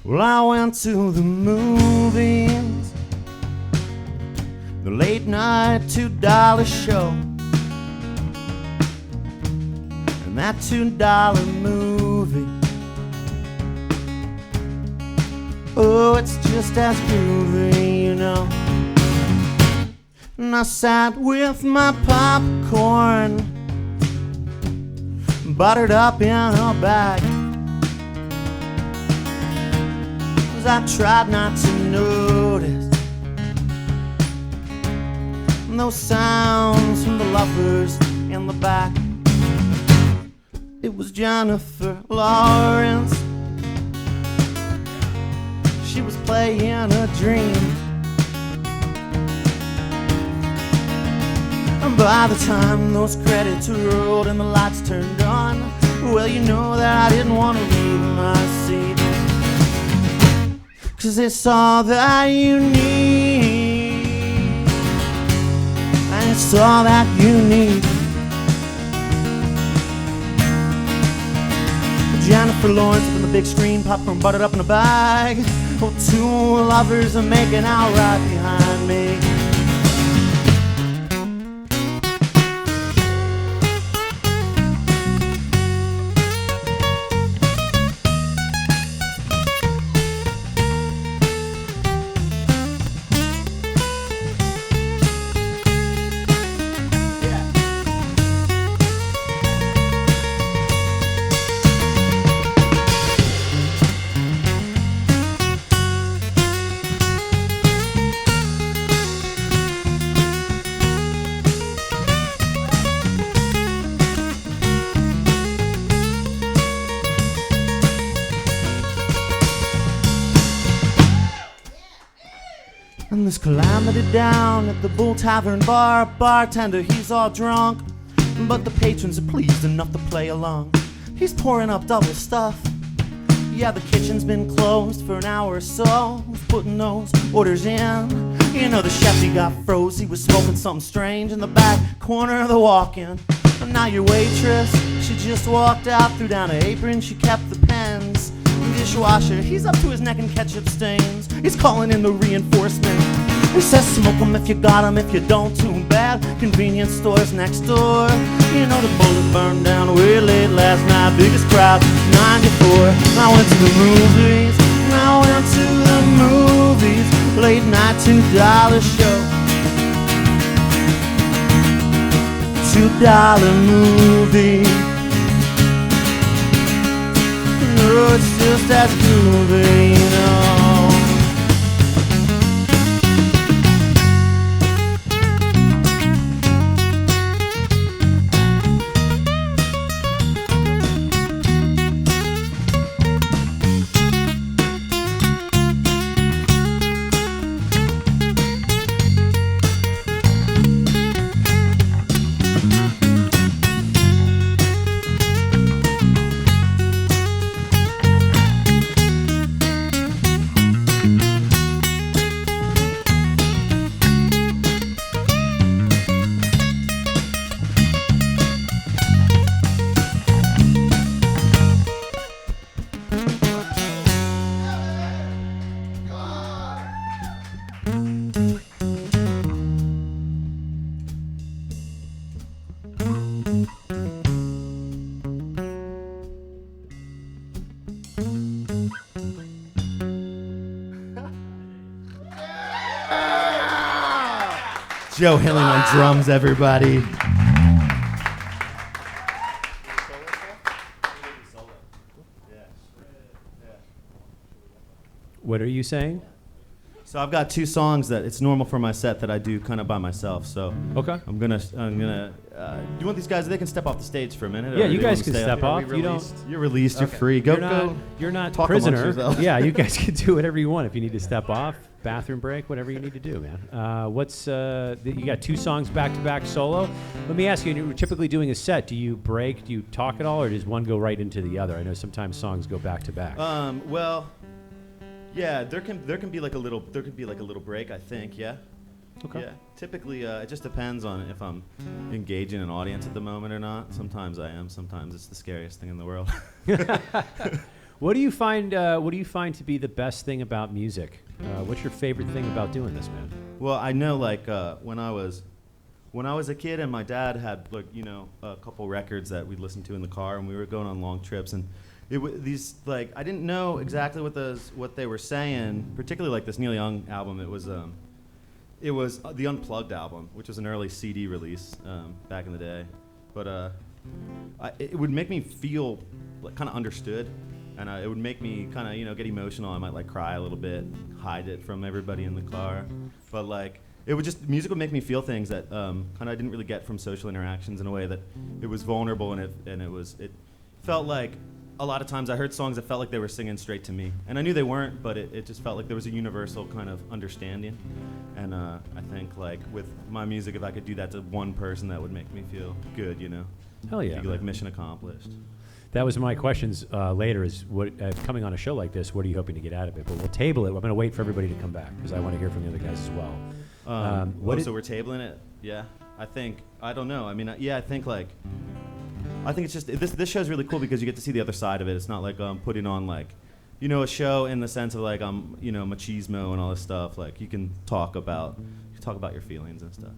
Well, I went to the movies, the late night $2 show, and that $2 movie, oh, it's just as groovy, you know. And I sat with my popcorn buttered up in a bag. I tried not to notice those sounds from the lovers in the back. It was Jennifer Lawrence. She was playing a dream. And by the time those credits rolled and the lights turned on, well, you know that I didn't want to leave my seat. 'Cause it's all that you need, and it's all that you need. Jennifer Lawrence up on the big screen, popcorn buttered up in a bag. Oh, two lovers are making out right behind me. this calamity down at the Bull Tavern bar. Bartender, he's all drunk, but the patrons are pleased enough to play along. He's pouring up double stuff. Yeah, the kitchen's been closed for an hour or so. Who's putting those orders in? You know, the chef, he got froze. He was smoking something strange in the back corner of the walk-in. And now your waitress, she just walked out, threw down her apron, she kept the pens. The dishwasher, he's up to his neck in ketchup stains. He's calling in the reinforcement. He says, smoke 'em if you got 'em, if you don't, too bad. Convenience stores next door. You know, the bullet burned down way late last night. Biggest crowd, 94. I went to the movies, I went to the movies. Late night, $2 show. $2 movie. No, it's just as groovy, you know. Joe Hilling on drums, everybody. What are you saying? So I've got 2 songs that it's normal for my set that I do kind of by myself. So Okay. I'm gonna. Do you want these guys? They can step off the stage for a minute. Yeah, or you do guys want can to stay step up? off. You don't. You're released. You're Okay. free. Go. You're not talk amongst prisoner. yourselves. Yeah, you guys can do whatever you want. If you need to step off, bathroom break, whatever you need to do, man. You got 2 songs back to back solo. Let me ask you: when you're typically doing a set, do you break? Do you talk at all, or does one go right into the other? I know sometimes songs go back to back. Well, yeah, there can be like a little break, I think. Yeah. Okay. Yeah. Typically, it just depends on if I'm engaging an audience at the moment or not. Sometimes I am. Sometimes it's the scariest thing in the world. What do you find? What do you find to be the best thing about music? What's your favorite thing about doing this, man? Well, I know, like when I was a kid, and my dad had a couple records that we'd listen to in the car, and we were going on long trips, and I didn't know exactly what they were saying, particularly like this Neil Young album. It was the Unplugged album, which was an early CD release back in the day, but it would make me feel like kind of understood. And it would make me kind of, get emotional. I might like cry a little bit, hide it from everybody in the car. But like, music would make me feel things that kind of I didn't really get from social interactions in a way that it was vulnerable and it felt like a lot of times I heard songs that felt like they were singing straight to me. And I knew they weren't, but it just felt like there was a universal kind of understanding. And I think like with my music, if I could do that to one person, that would make me feel good, Hell yeah. It'd be like mission accomplished. That was my questions later is what coming on a show like this, what are you hoping to get out of it? But we'll table it. I'm going to wait for everybody to come back because I want to hear from the other guys as well. So we're tabling it? Yeah. I don't know. I mean, I think it's just, this show's really cool because you get to see the other side of it. It's not like putting on like, a show in the sense of like, machismo and all this stuff. Like you can talk about your feelings and stuff.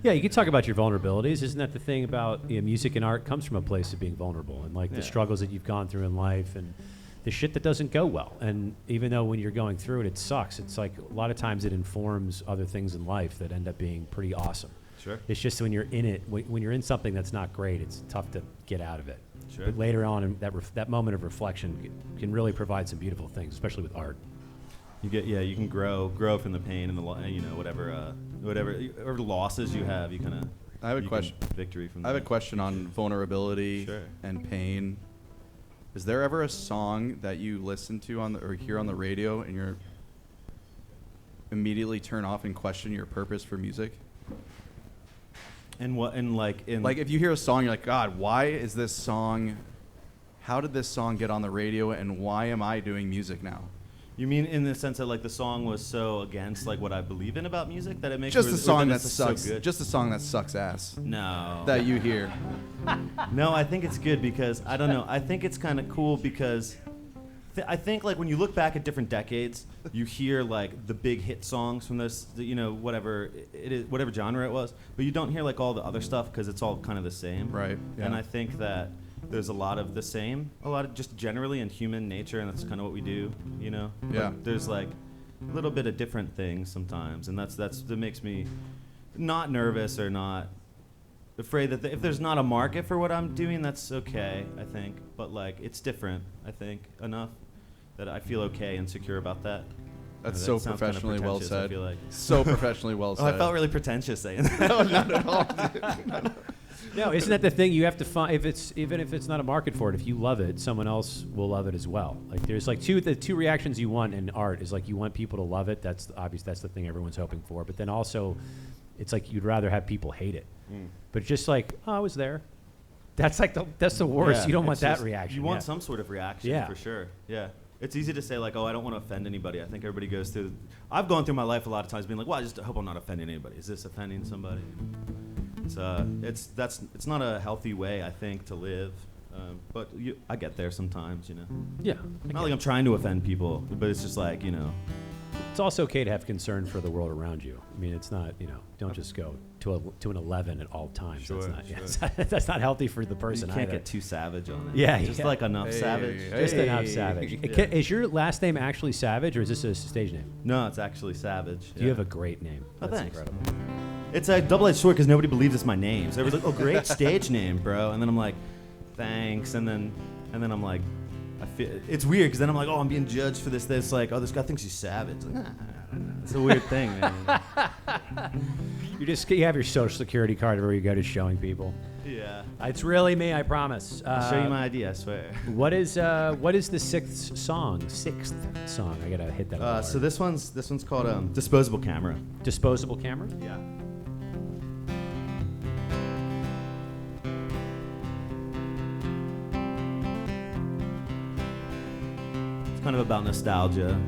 Yeah, you can talk about your vulnerabilities. Isn't that the thing about music and art comes from a place of being vulnerable and like the struggles that you've gone through in life and the shit that doesn't go well. And even though when you're going through it, it sucks. It's like a lot of times it informs other things in life that end up being pretty awesome. Sure. It's just when you're in it, when you're in something that's not great, it's tough to get out of it. Sure. But later on, in that moment of reflection can really provide some beautiful things, especially with art. You can grow from the pain and the whatever losses you have, you kind of. I have a question. Victory from. I have a question on vulnerability and pain. Is there ever a song that you listen to or hear on the radio and immediately turn off and question your purpose for music? And what and like in Like if you hear a song, you're like, God, why is this song? How did this song get on the radio, and why am I doing music now? you mean in the sense that like the song was so against like what I believe in about music that it makes Just or- a or song that that it's so sucks. good? Just a song that sucks ass No. that you hear. No, I think it's good because I don't know. I think it's kind of cool because I think like when you look back at different decades, you hear like the big hit songs from those, whatever it is, whatever genre it was, but you don't hear like all the other stuff because it's all kind of the same. Right. Yeah. And I think that there's a lot of the same, a lot of just generally in human nature, and that's kind of what we do, Yeah. But there's like a little bit of different things sometimes, and that makes me not nervous or not afraid that if there's not a market for what I'm doing, that's okay, I think. But like it's different, I think, enough that I feel okay and secure about that. That's That so sounds kinda professionally well pretentious, I said. feel like. So professionally well Oh, said. I felt really pretentious saying that. No, not at all. No, isn't that the thing? You have to find even if it's not a market for it. If you love it, someone else will love it as well. Like there's like the two reactions you want in art is like you want people to love it. That's obvious. That's the thing everyone's hoping for. But then also, it's like you'd rather have people hate it. But just like, oh, I was there. That's like that's the worst. Yeah, You don't want it's that just- reaction. You want yeah. some sort of reaction, Yeah. for sure. Yeah. It's easy to say like, oh, I don't want to offend anybody. I think everybody goes through. I've gone through my life a lot of times being like, well, I just hope I'm not offending anybody. Is this offending somebody? It's not a healthy way, I think, to live. But I get there sometimes, Yeah. Not like I'm trying to offend people, but it's just like, It's also okay to have concern for the world around you. I mean, it's not, don't just go to an 11 at all times. Sure, That's not, that's not healthy for the person you can't either. get too savage on it. Yeah, Just yeah. like enough Hey, savage. Just enough Hey. Savage. Yeah. Is your last name actually Savage, or is this a stage name? No, it's actually savage. You have a great name. Oh, That's thanks. incredible. It's a double-edged sword because nobody believes it's my name. So everybody's like, "Oh, great stage name, bro." And then I'm like, "Thanks." And then I'm like, I feel it's weird because then I'm like, "Oh, I'm being judged for this." This like, "Oh, this guy thinks he's savage." Like, it's a weird thing, man. You have your social security card everywhere you go to showing people. Yeah. It's really me, I promise. I'll show you my ID, I swear. What is the sixth song? I gotta hit that. bar. So this one's called Disposable Camera. Disposable camera. Yeah. It's kind of about nostalgia.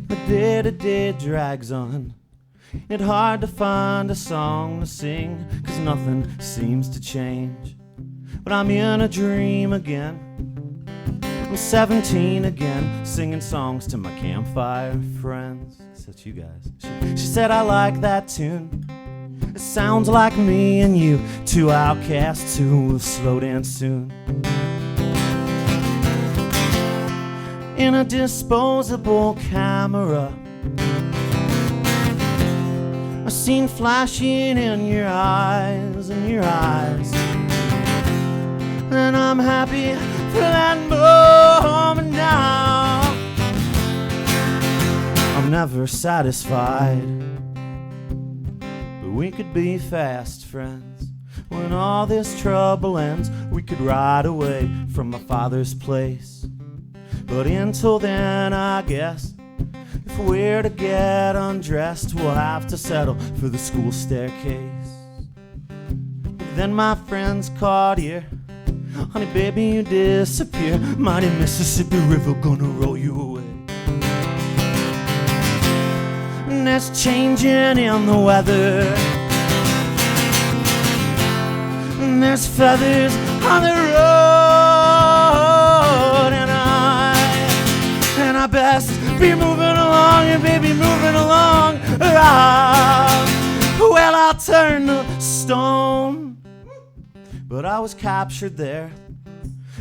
The day-to-day drags on. It's hard to find a song to sing, 'cause nothing seems to change. But I'm in a dream again. I'm 17 again, singing songs to my campfire friends. That's you guys. She said, I like that tune. It sounds like me and you, two outcasts who will slow dance soon. In a disposable camera, I seen flashing in your eyes, and I'm happy for that moment now. I'm never satisfied, but we could be fast friends. When all this trouble ends, we could ride away from my father's place. But until then, I guess, if we're to get undressed, we'll have to settle for the school staircase. But then my friends caught here. Honey, baby, you disappear. Mighty Mississippi River gonna roll you away. And there's changing in the weather, and there's feathers on the road, and I best be moving along, and baby, moving along. Well, I'll turn to stone, but I was captured there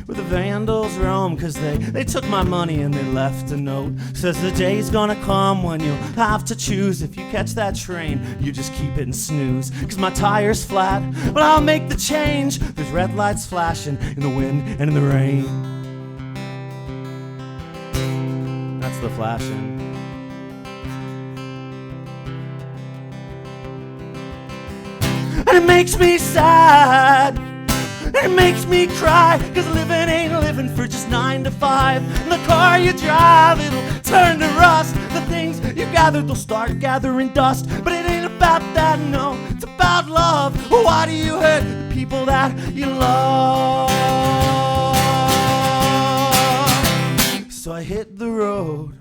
where the vandals roam, 'cause they took my money and they left a note. Says the day's gonna come when you'll have to choose. If you catch that train, you just keep hitting snooze. 'Cause my tire's flat, but I'll make the change. There's red lights flashing in the wind and in the rain. That's the flashing. And it makes me sad, and it makes me cry, 'cause living ain't living for just 9 to 5. And the car you drive, it'll turn to rust. The things you gathered, they'll start gathering dust. But it ain't about that, no, it's about love. Why do you hurt the people that you love? So I hit the road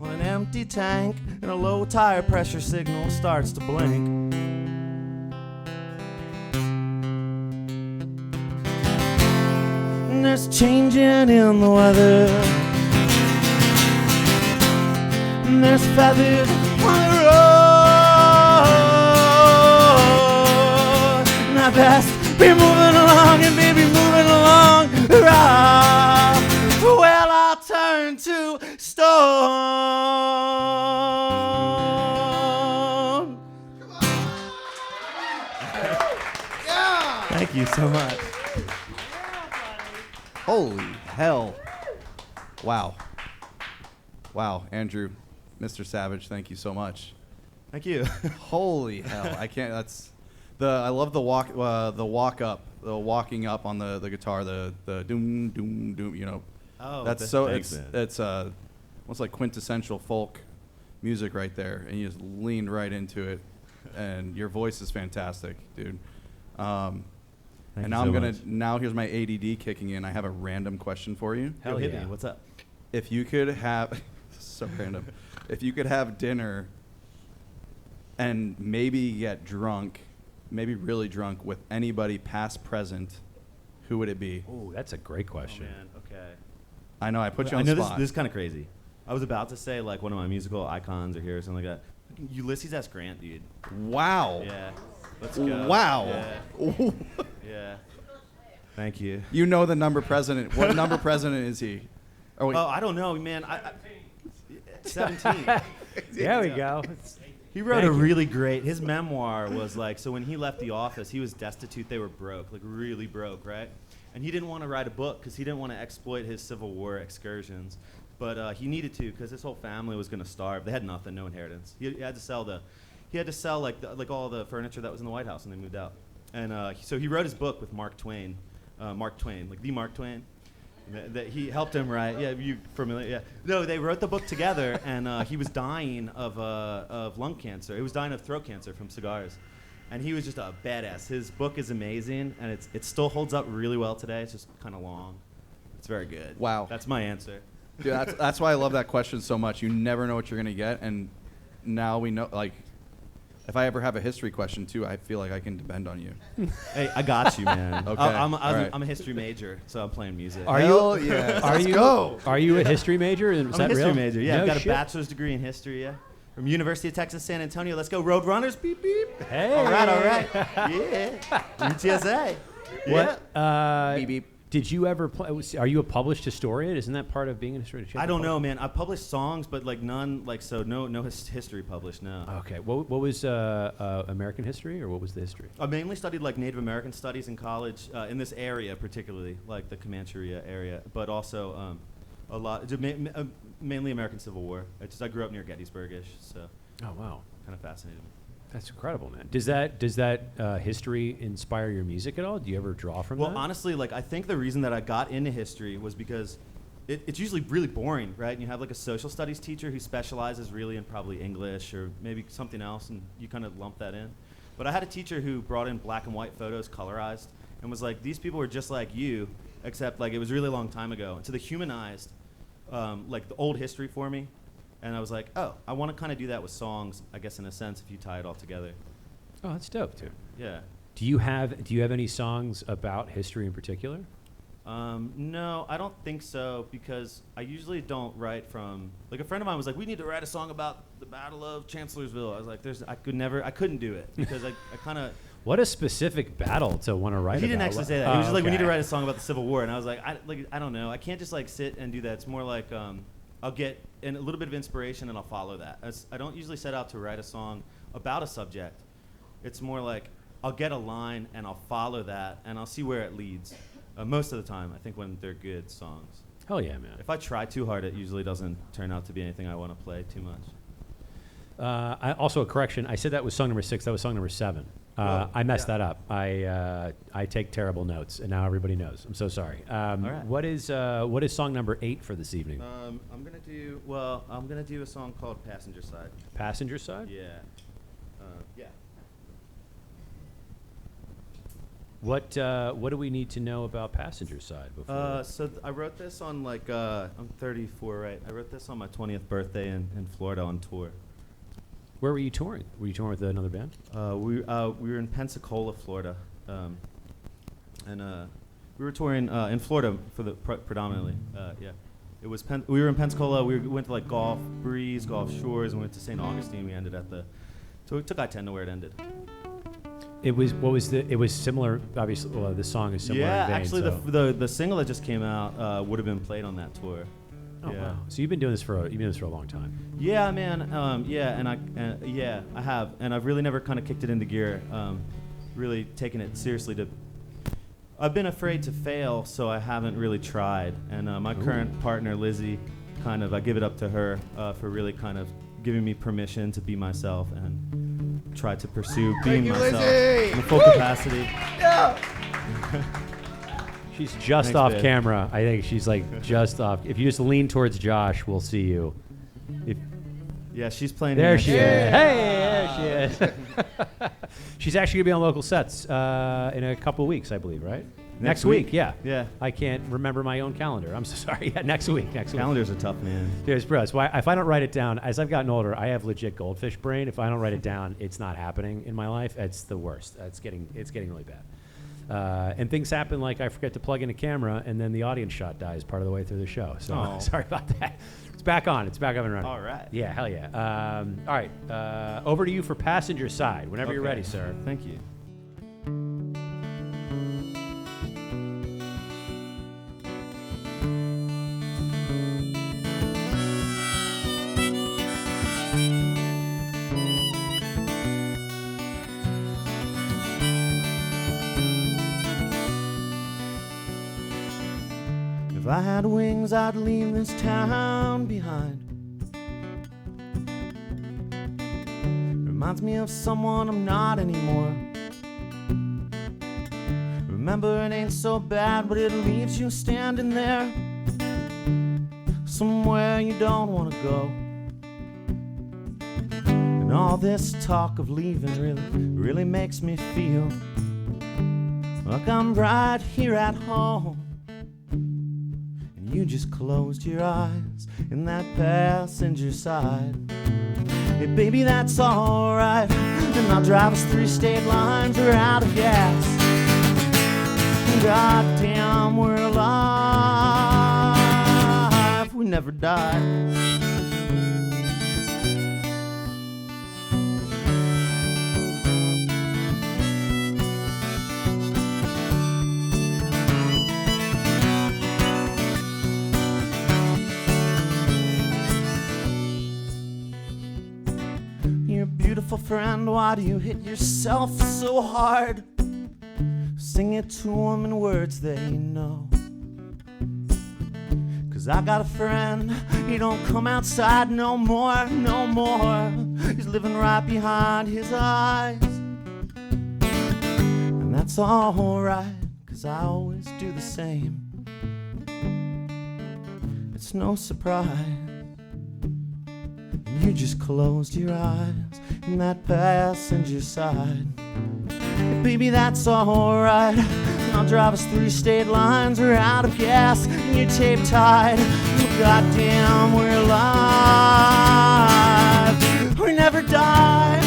on an empty tank, and a low tire pressure signal starts to blink. There's changing in the weather, and there's feathers on the road, and I best be moving along and baby moving along. Well, I'll turn to stone. Thank you so much. Holy hell. Wow. Wow, Andrew, Mr. Savage, thank you so much. Thank you. Holy hell. I can't, I love the walking up, the walking up on the guitar, the doom, doom, doom, you know. Oh, That's so, it's almost like quintessential folk music right there. And you just leaned right into it. And your voice is fantastic, dude. Thank and you now so much. now here's my ADD kicking in. I have a random question for you. Hell hit me. What's up? If you could have, so random, if you could have dinner and maybe get drunk, maybe really drunk with anybody past, present, who would it be? Oh, that's a great question. Oh, man. Okay. I know, I put you I on know the spot. this is kind of crazy. I was about to say like one of my musical icons or here or something like that. Ulysses S. Grant, dude. Wow. Yeah. Let's go. Wow. Yeah. Yeah. Thank you. You know the number president. What number president is he? Oh, wait. Oh, I don't know, man. 17. There we go. He wrote Thank a you. really great, his memoir was like, so when he left the office, he was destitute, they were broke, like really broke, right? And he didn't want to write a book because he didn't want to exploit his Civil War excursions. But he needed to because his whole family was going to starve. They had nothing, no inheritance. He had to sell like all the furniture that was in the White House when they moved out. And so he wrote his book with Mark Twain, like the Mark Twain. That he helped him write. Yeah, you familiar? Yeah. No, they wrote the book together, and he was dying of lung cancer. He was dying of throat cancer from cigars, and he was just a badass. His book is amazing, and it still holds up really well today. It's just kind of long. It's very good. Wow. That's my answer. Dude, that's why I love that question so much. You never know what you're going to get, and now we know, like, if I ever have a history question, too, I feel like I can depend on you. Hey, I got you, man. Okay. I'm All right. a history major, so I'm playing music. Are Hell you? yeah. Are Let's you? go. Are you a history major? Is I'm that a history real? major. Yeah, No I've got shit. a bachelor's degree in history. Yeah, from University of Texas San Antonio. Let's go, Roadrunners! Beep beep. Hey. All right. Yeah. UTSA. Yeah. What? Beep, beep. Did you ever play? Are you a published historian? Isn't that part of being a historian? I don't know, man. I published songs, but like none, like so, no history published. No. Okay. What was American history, or what was the history? I mainly studied like Native American studies in college, in this area particularly, like the Comanche area, but also a lot, mainly American Civil War. I grew up near Gettysburg-ish, so Oh wow, kind of fascinated me. that's incredible, man. Does that history inspire your music at all? Do you ever draw from Well, that? honestly, like I think the reason that I got into history was because it's usually really boring, right? And you have like a social studies teacher who specializes really in probably English or maybe something else, and you kind of lump that in. But I had a teacher who brought in black and white photos, colorized, and was like, these people were just like you, except like it was a really long time ago. And so they humanized like the old history for me. And I was like, oh, I want to kind of do that with songs, I guess in a sense, if you tie it all together. Oh, that's dope, too. Yeah. Do you have any songs about history in particular? No, I don't think so, because I usually don't write from, like a friend of mine was like, we need to write a song about the Battle of Chancellorsville. I was like, I couldn't do it, because I kind of, What a specific battle to want to write. He didn't about. actually say that. He was just like, we need to okay. write a song about the Civil War, and I was like, I don't know. I can't just like sit and do that. It's more like I'll get a little bit of inspiration and I'll follow that. I don't usually set out to write a song about a subject. It's more like I'll get a line and I'll follow that and I'll see where it leads. Most of the time, I think when they're good songs. Hell yeah, man. If I try too hard, it usually doesn't turn out to be anything I want to play too much. Also, a correction. I said that was song number 6. That was song number 7. I messed that up. I take terrible notes, and now everybody knows. I'm so sorry. right. What is song number 8 for this evening? I'm gonna do a song called Passenger Side. Passenger Side? Yeah. Yeah. What do we need to know about Passenger Side before? I wrote this on I'm 34, right? I wrote this on my 20th birthday in Florida on tour. Where were you touring? Were you touring with another band? We were in Pensacola, Florida, and we were touring in Florida for the predominantly. Yeah, it was we were in Pensacola. We went to like Gulf Breeze, Gulf Shores, and went to St. Augustine. We ended at so we took I-10 to where it ended. It was similar. Obviously, well, the song is similar. Yeah, in vein, actually, so. the single that just came out would have been played on that tour. Oh yeah. wow! So you've been doing this for a long time. Yeah, man. Yeah, and I have, and I've really never kind of kicked it into gear. Really taken it seriously. I've been afraid to fail, so I haven't really tried. And my current partner, Lizzie, I give it up to her for really kind of giving me permission to be myself and try to pursue being myself in the full capacity. Yeah. She's just Thanks, off babe. camera. I think she's like just off. If you just lean towards Josh, we'll see you. Yeah, she's playing. There next she is. year. Hey, there she is. She's actually gonna be on local sets in a couple of weeks, I believe, right? Next week, yeah. Yeah. I can't remember my own calendar. I'm so sorry. Yeah, next week. Calendars are tough, man. Yes, bro. That's why if I don't write it down, as I've gotten older, I have legit goldfish brain. If I don't write it down, it's not happening in my life. It's the worst. It's getting really bad. And things happen like I forget to plug in a camera, and then the audience shot dies part of the way through the show. So sorry about that. It's back on. It's back up and running. All right. Yeah, hell yeah. All right. Over to you for Passenger Side. Whenever you're Okay. ready, sir. Thank you. If I had wings, I'd leave this town behind. Reminds me of someone I'm not anymore. Remember, it ain't so bad, but it leaves you standing there, somewhere you don't want to go. And all this talk of leaving really makes me feel like I'm right here at home. You just closed your eyes in that passenger side. Hey, baby, that's alright. And I'll drive us 3 state lines. We're out of gas. Goddamn, we're alive. We never died. Beautiful friend, why do you hit yourself so hard? Sing it to them in words they know. 'Cause I got a friend, he don't come outside no more, no more. He's living right behind his eyes. And that's alright, 'cause I always do the same. It's no surprise. You just closed your eyes in that passenger side. Hey, baby, that's alright. I'll drive us 3 state lines. We're out of gas and you're tape tied. Goddamn, we're alive. We never die.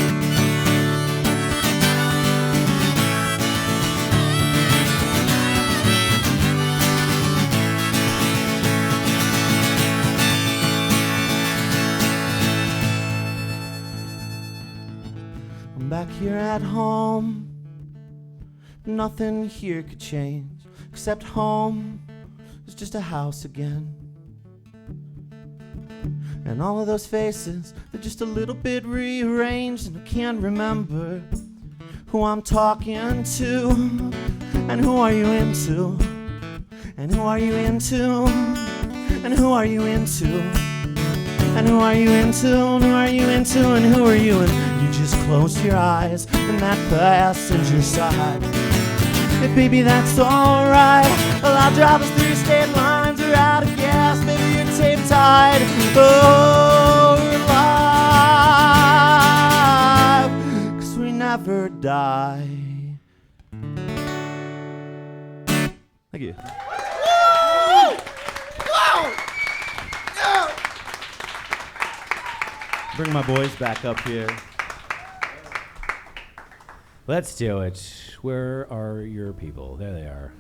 I'm back here at home, Nothing here could change, except home is just a house again. And all of those faces, they're just a little bit rearranged, and I can't remember who I'm talking to. And who are you into? And who are you into? And who are you into? And who are you into? And who are you into? And who are you? And you just close your eyes in that passenger side. Hey, baby, that's alright. Well, I'll drive us through state lines. We're out of gas. Maybe you're tape tied. Oh, we're alive. 'Cause we never die. Thank you. Bring my boys back up here. Let's do it. Where are your people? There they are.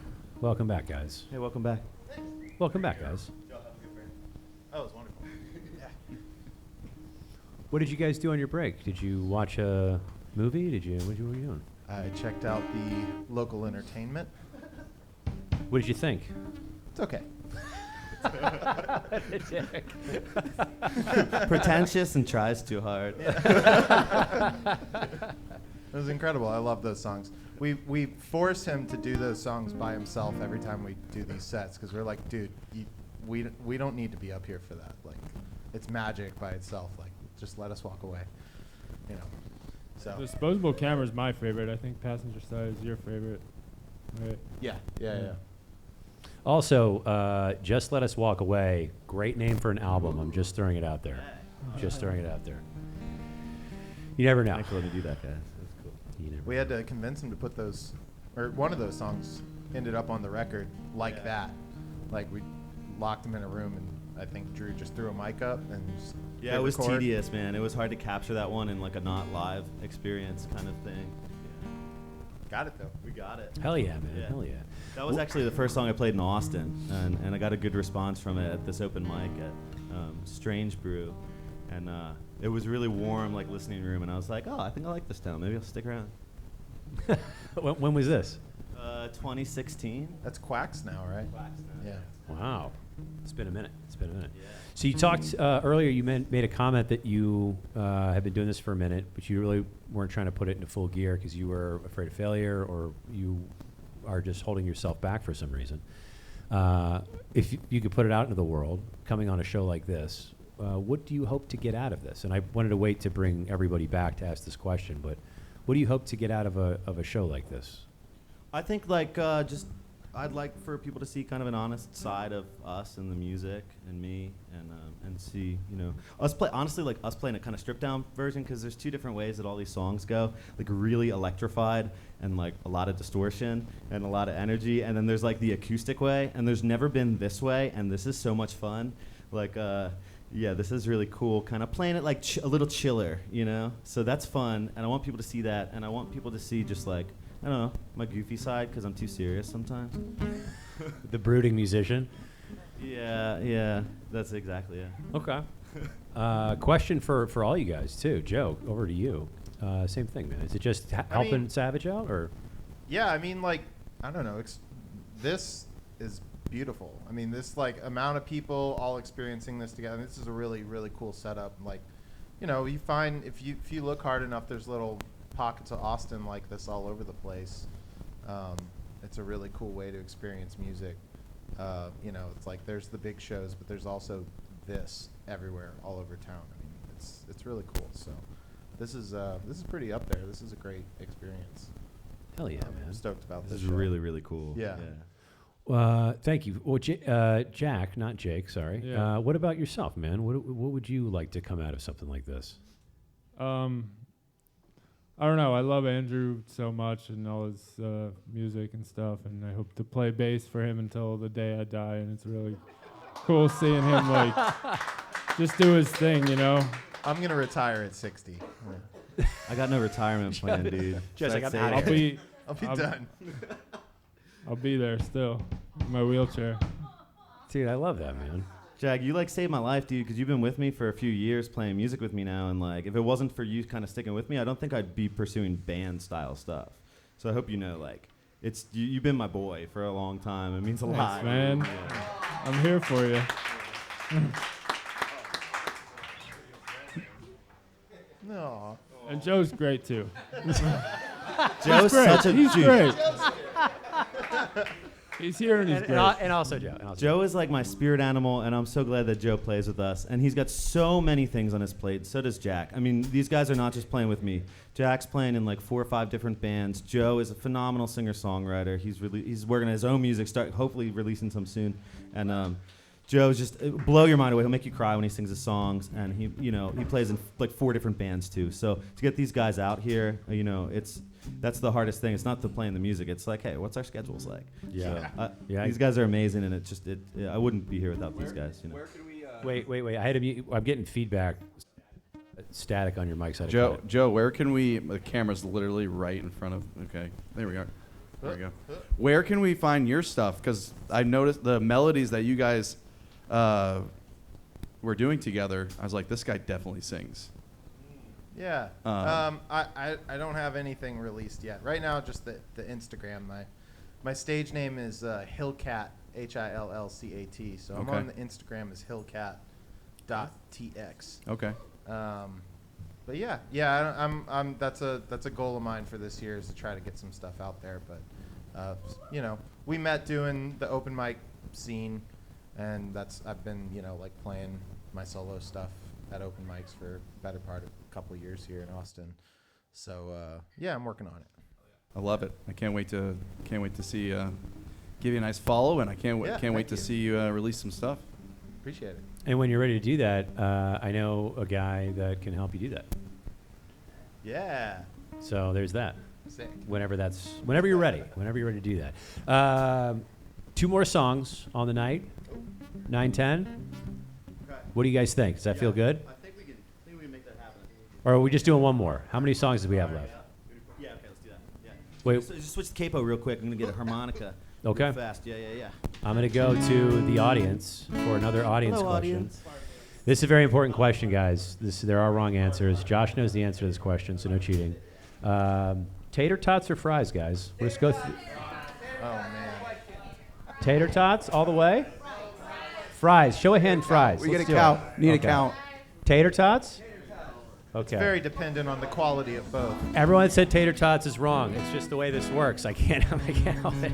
Welcome back, guys. Hey, welcome back. Welcome back, guys. Oh, it was wonderful. What did you guys do on your break? Did you watch a movie? What were you doing? I checked out the local entertainment. What did you think? It's okay. Pretentious and tries too hard. It was incredible. I love those songs. We force him to do those songs by himself every time we do these sets because we're like, dude, we don't need to be up here for that. Like, it's magic by itself. Like, just let us walk away. You know. So. Disposable Camera is my favorite. I think Passenger Side is your favorite. Right. Yeah. Also, Just Let Us Walk Away. Great name for an album. I'm just throwing it out there. Just throwing it out there. You never know. Thanks for letting me do that, guys. That's cool. You never We had to convince him to put those, or one of those songs ended up on the record like that. Like, we locked him in a room, and I think Drew just threw a mic up and just Yeah, hit it was record. tedious, man. It was hard to capture that one in like a not live experience kind of thing. Got it, though. We got it. Hell yeah, man. Yeah. Hell yeah. That was actually the first song I played in Austin, and I got a good response from it at this open mic at Strange Brew, and it was really warm, like listening room, and I was like, oh, I think I like this town. Maybe I'll stick around. When was this? 2016. That's Quacks now, right? Yeah. Wow. It's been a minute. Yeah. So you talked earlier, you made a comment that you have been doing this for a minute, but you really weren't trying to put it into full gear because you were afraid of failure or you are just holding yourself back for some reason. If you could put it out into the world, coming on a show like this, what do you hope to get out of this? And I wanted to wait to bring everybody back to ask this question, but what do you hope to get out of a show like this? I think I'd like for people to see kind of an honest side of us and the music and me and see, you know, us playing a kind of stripped down version because there's two different ways that all these songs go, like really electrified and like a lot of distortion and a lot of energy, and then there's like the acoustic way, and there's never been this way, and this is so much fun. Like, yeah, this is really cool, kind of playing it like a little chiller, you know? So that's fun, and I want people to see that, and I want people to see just like, I don't know, my goofy side because I'm too serious sometimes. The brooding musician? Yeah, that's exactly it. Okay. Question for all you guys, too. Joe, over to you. Same thing, man. Is it just helping Savage out, or? Yeah, I mean, like, I don't know. This is beautiful. I mean, this, like, amount of people all experiencing this together. This is a really, really cool setup. Like, you know, you find if you look hard enough, there's little pockets of Austin like this all over the place. It's a really cool way to experience music. You know, it's like there's the big shows, but there's also this everywhere, all over town. I mean, it's really cool. So this is pretty up there. This is a great experience. Hell yeah, I'm man. stoked about This this. is show. really, really cool. Yeah. Thank you. Well, Jack, not Jake, sorry. Yeah. What about yourself, man? What would you like to come out of something like this? I don't know. I love Andrew so much and all his music and stuff, and I hope to play bass for him until the day I die. And it's really cool seeing him like just do his thing, you know. I'm gonna retire at 60. Yeah. I got no retirement plan, dude. Just like, That's I'm it. outta here. I'll be I'm- done. I'll be there still in my wheelchair. Dude, I love that, man. Jag, you like saved my life, dude, because you've been with me for a few years playing music with me now, and like if it wasn't for you kind of sticking with me, I don't think I'd be pursuing band style stuff. So I hope you know, like, you've been my boy for a long time. It means a lot, man. I'm here for you. No. And Joe's great too. Joe's such a He's Jew. great. He's here and he's great. And also Joe. Joe is like my spirit animal, and I'm so glad that Joe plays with us. And he's got so many things on his plate. So does Jack. I mean, these guys are not just playing with me. Jack's playing in like 4 or 5 different bands. Joe is a phenomenal singer-songwriter. He's working on his own music, hopefully releasing some soon. And Joe's just blow your mind away. He'll make you cry when he sings his songs, and he plays in like 4 different bands too. So to get these guys out here, that's the hardest thing. It's not the playing the music. It's like, hey, what's our schedules like? Yeah. So, Yeah. These guys are amazing, and I wouldn't be here without these guys. Where can we? Wait. I had to mute. I'm getting feedback, static on your mic. So Joe, where can we? The camera's literally right in front of. Okay, there we are. There we go. Where can we find your stuff? Because I noticed the melodies that you guys were doing together. I was like, this guy definitely sings. Yeah. I don't have anything released yet. Right now, just the Instagram. My stage name is Hillcat, HILLCAT. So I'm Okay. on the Instagram as hillcat.tx. Okay. But yeah, I'm that's a goal of mine for this year is to try to get some stuff out there. But we met doing the open mic scene, and I've been like playing my solo stuff at open mics for the better part of a couple of years here in Austin. So I'm working on it. I love it. I can't wait to see give you a nice follow, and I can't wait thank to you. see you release some stuff. Appreciate it. And when you're ready to do that, I know a guy that can help you do that. Yeah. So there's that. Sick. Whenever you're ready to do that. 2 more songs on the night. 9:10. What do you guys think? Does that feel good? I think we can make that happen. Or are we just doing one more? How many songs do we have left? Yeah, okay, let's do that. Yeah. Wait. So just switch the capo real quick. I'm gonna get a harmonica. Okay. Real fast. Yeah. I'm going to go to the audience for another audience Hello, question. audience. This is a very important question, guys. There are wrong answers. Josh knows the answer to this question, so no cheating. Tater tots or fries, guys? We'll just go through. Oh man. Tater tots all the way? Fries. Show of hand, fries. We Let's get a do count. it. Need a Okay. count. Tater tots? Okay. Very dependent on the quality of both. Everyone that said tater tots is wrong. It's just the way this works. I can't help it.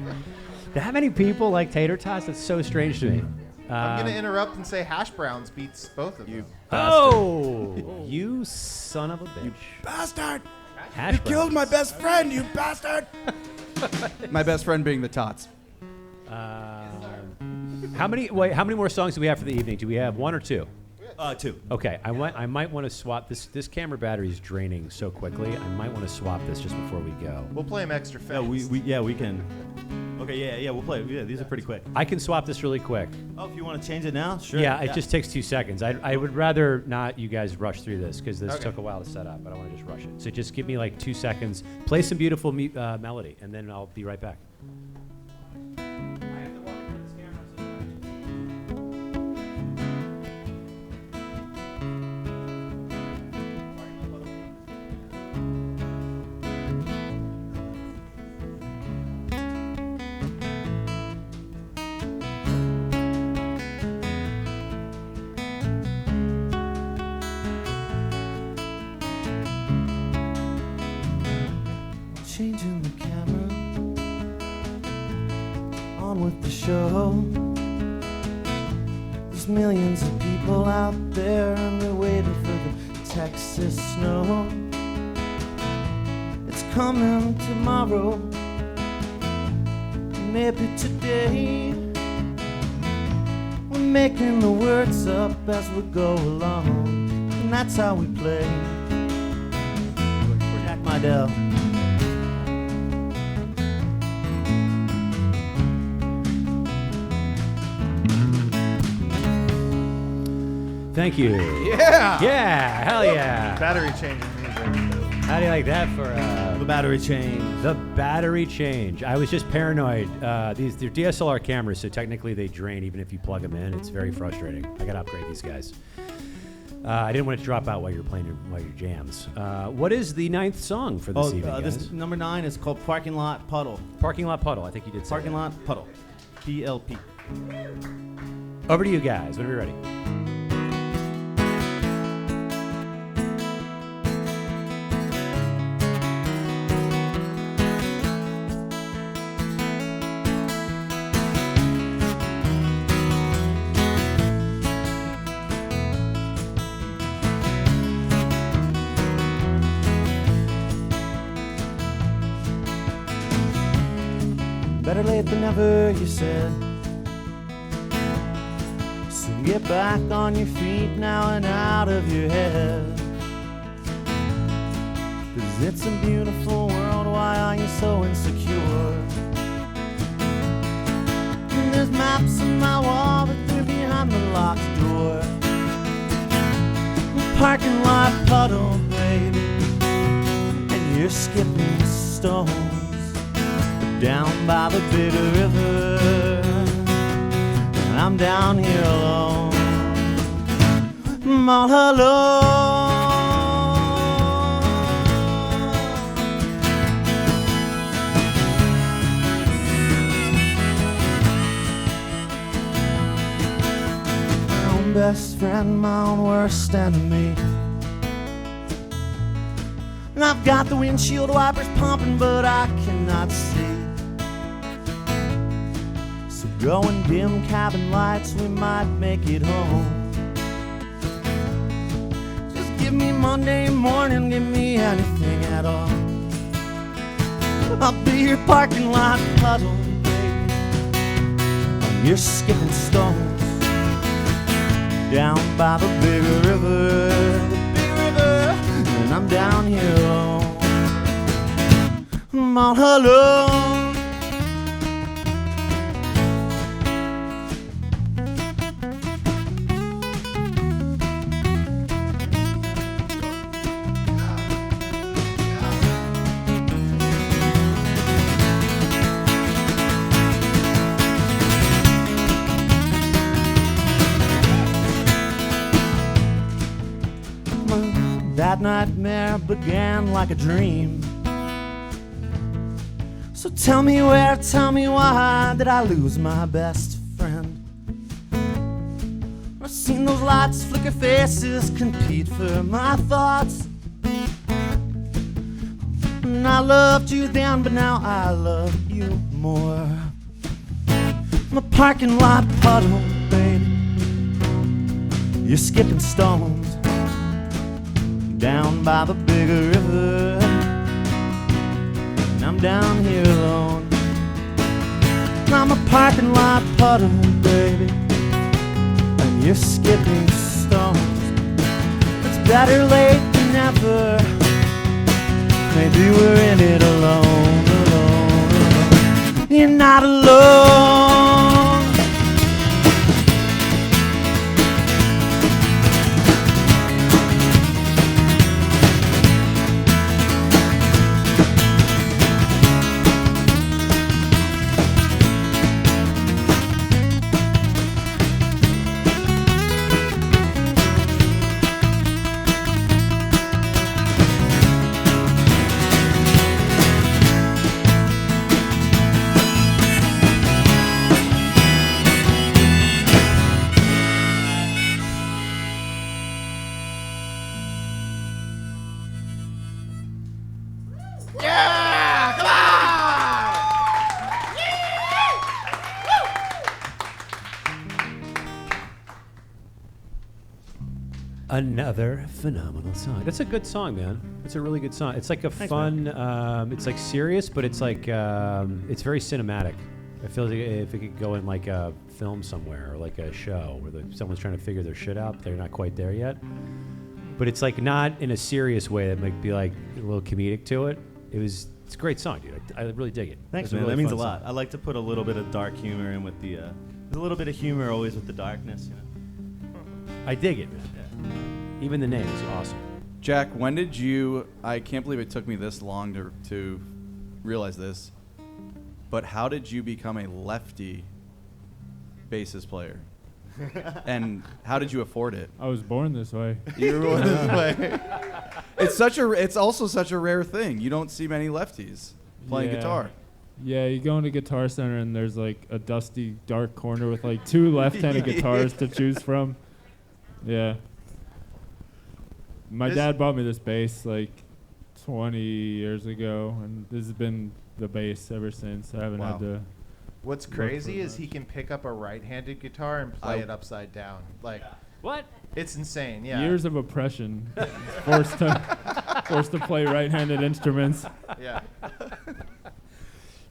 That many people like tater tots? That's so strange to me. I'm gonna interrupt and say hash browns beats both of them. Oh, you son of a bitch. Bastard! Hash browns. my best friend, you bastard! My best friend being the tots. How many more songs do we have for the evening? Do we have 1 or 2? 2. Okay, I might want to swap this. This camera battery is draining so quickly. I might want to swap this just before we go. We'll play them extra fast. We can. Okay, yeah, we'll play. Yeah, these are pretty quick. I can swap this really quick. Oh, if you want to change it now, sure. Yeah, it just takes 2 seconds. I would rather not you guys rush through this because this Okay. took a while to set up. I don't want to just rush it. So just give me like 2 seconds. Play some beautiful melody, and then I'll be right back. Changing the camera, on with the show. There's millions of people out there and they're waiting for the Texas snow. It's coming tomorrow, maybe today. We're making the words up as we go along, and that's how we play. Jack Mydell. Thank you. Yeah! Yeah, hell yeah. Battery changing music. How do you like that for The battery change. the battery change? I was just paranoid. They're DSLR cameras, so technically they drain even if you plug them in. It's very frustrating. I got to upgrade these guys. I didn't want to drop out while you're playing your jams. What is the 9th song for this evening, guys? This number 9 is called Parking Lot Puddle. Parking Lot Puddle. I think you did say Parking that. Lot Puddle. PLP. Over to you guys. Whenever you're ready. Better late than never, you said. So get back on your feet now and out of your head. 'Cause it's a beautiful world, why are you so insecure? And there's maps on my wall, but they're behind the locked door. Parking lot puddle, baby, and you're skipping stones down by the big river, and I'm down here alone. I'm all alone. My own best friend, my own worst enemy. And I've got the windshield wipers pumping, but I cannot see. So go and dim cabin lights, we might make it home. Just give me Monday morning, give me anything at all. I'll be your parking lot puddle, baby, and you're skipping stones down by the big river, and I'm down here alone. I'm all alone. That nightmare began like a dream. So tell me where, tell me why did I lose my best friend? I've seen those lights flicker faces compete for my thoughts. And I loved you then, but now I love you more. I'm a parking lot puddle, baby. You're skipping stones down by the bigger river, and I'm down here alone. I'm a parking lot puddle, baby, and you're skipping stones. It's better late than never. Maybe we're in it alone, alone. You're not alone. Another phenomenal song. That's a good song, man. It's a really good song. It's like a fun, it's like serious, but it's like, it's very cinematic. I feel like if it could go in like a film somewhere or like a show where someone's trying to figure their shit out, but they're not quite there yet. But it's like not in a serious way that might be like a little comedic to it. It's a great song, dude. I really dig it. Thanks, It's man. really That means a fun lot. song. I like to put a little bit of dark humor in with the. There's a little bit of humor always with the darkness, you know. I dig it, man. Even the name is awesome. Jack, when did you? I can't believe it took me this long to realize this. But how did you become a lefty bassist player? And how did you afford it? I was born this way. You were born this way. It's also such a rare thing. You don't see many lefties playing Yeah. guitar. Yeah, you go into Guitar Center and there's like a dusty, dark corner with like 2 left-handed guitars to choose from. Yeah. My dad bought me this bass like 20 years ago, and this has been the bass ever since. I haven't Wow. had to. What's Work crazy for is he can pick up a right-handed guitar and play it upside down. Like, What? it's insane. Yeah. Years of oppression, forced to play right-handed instruments. Yeah.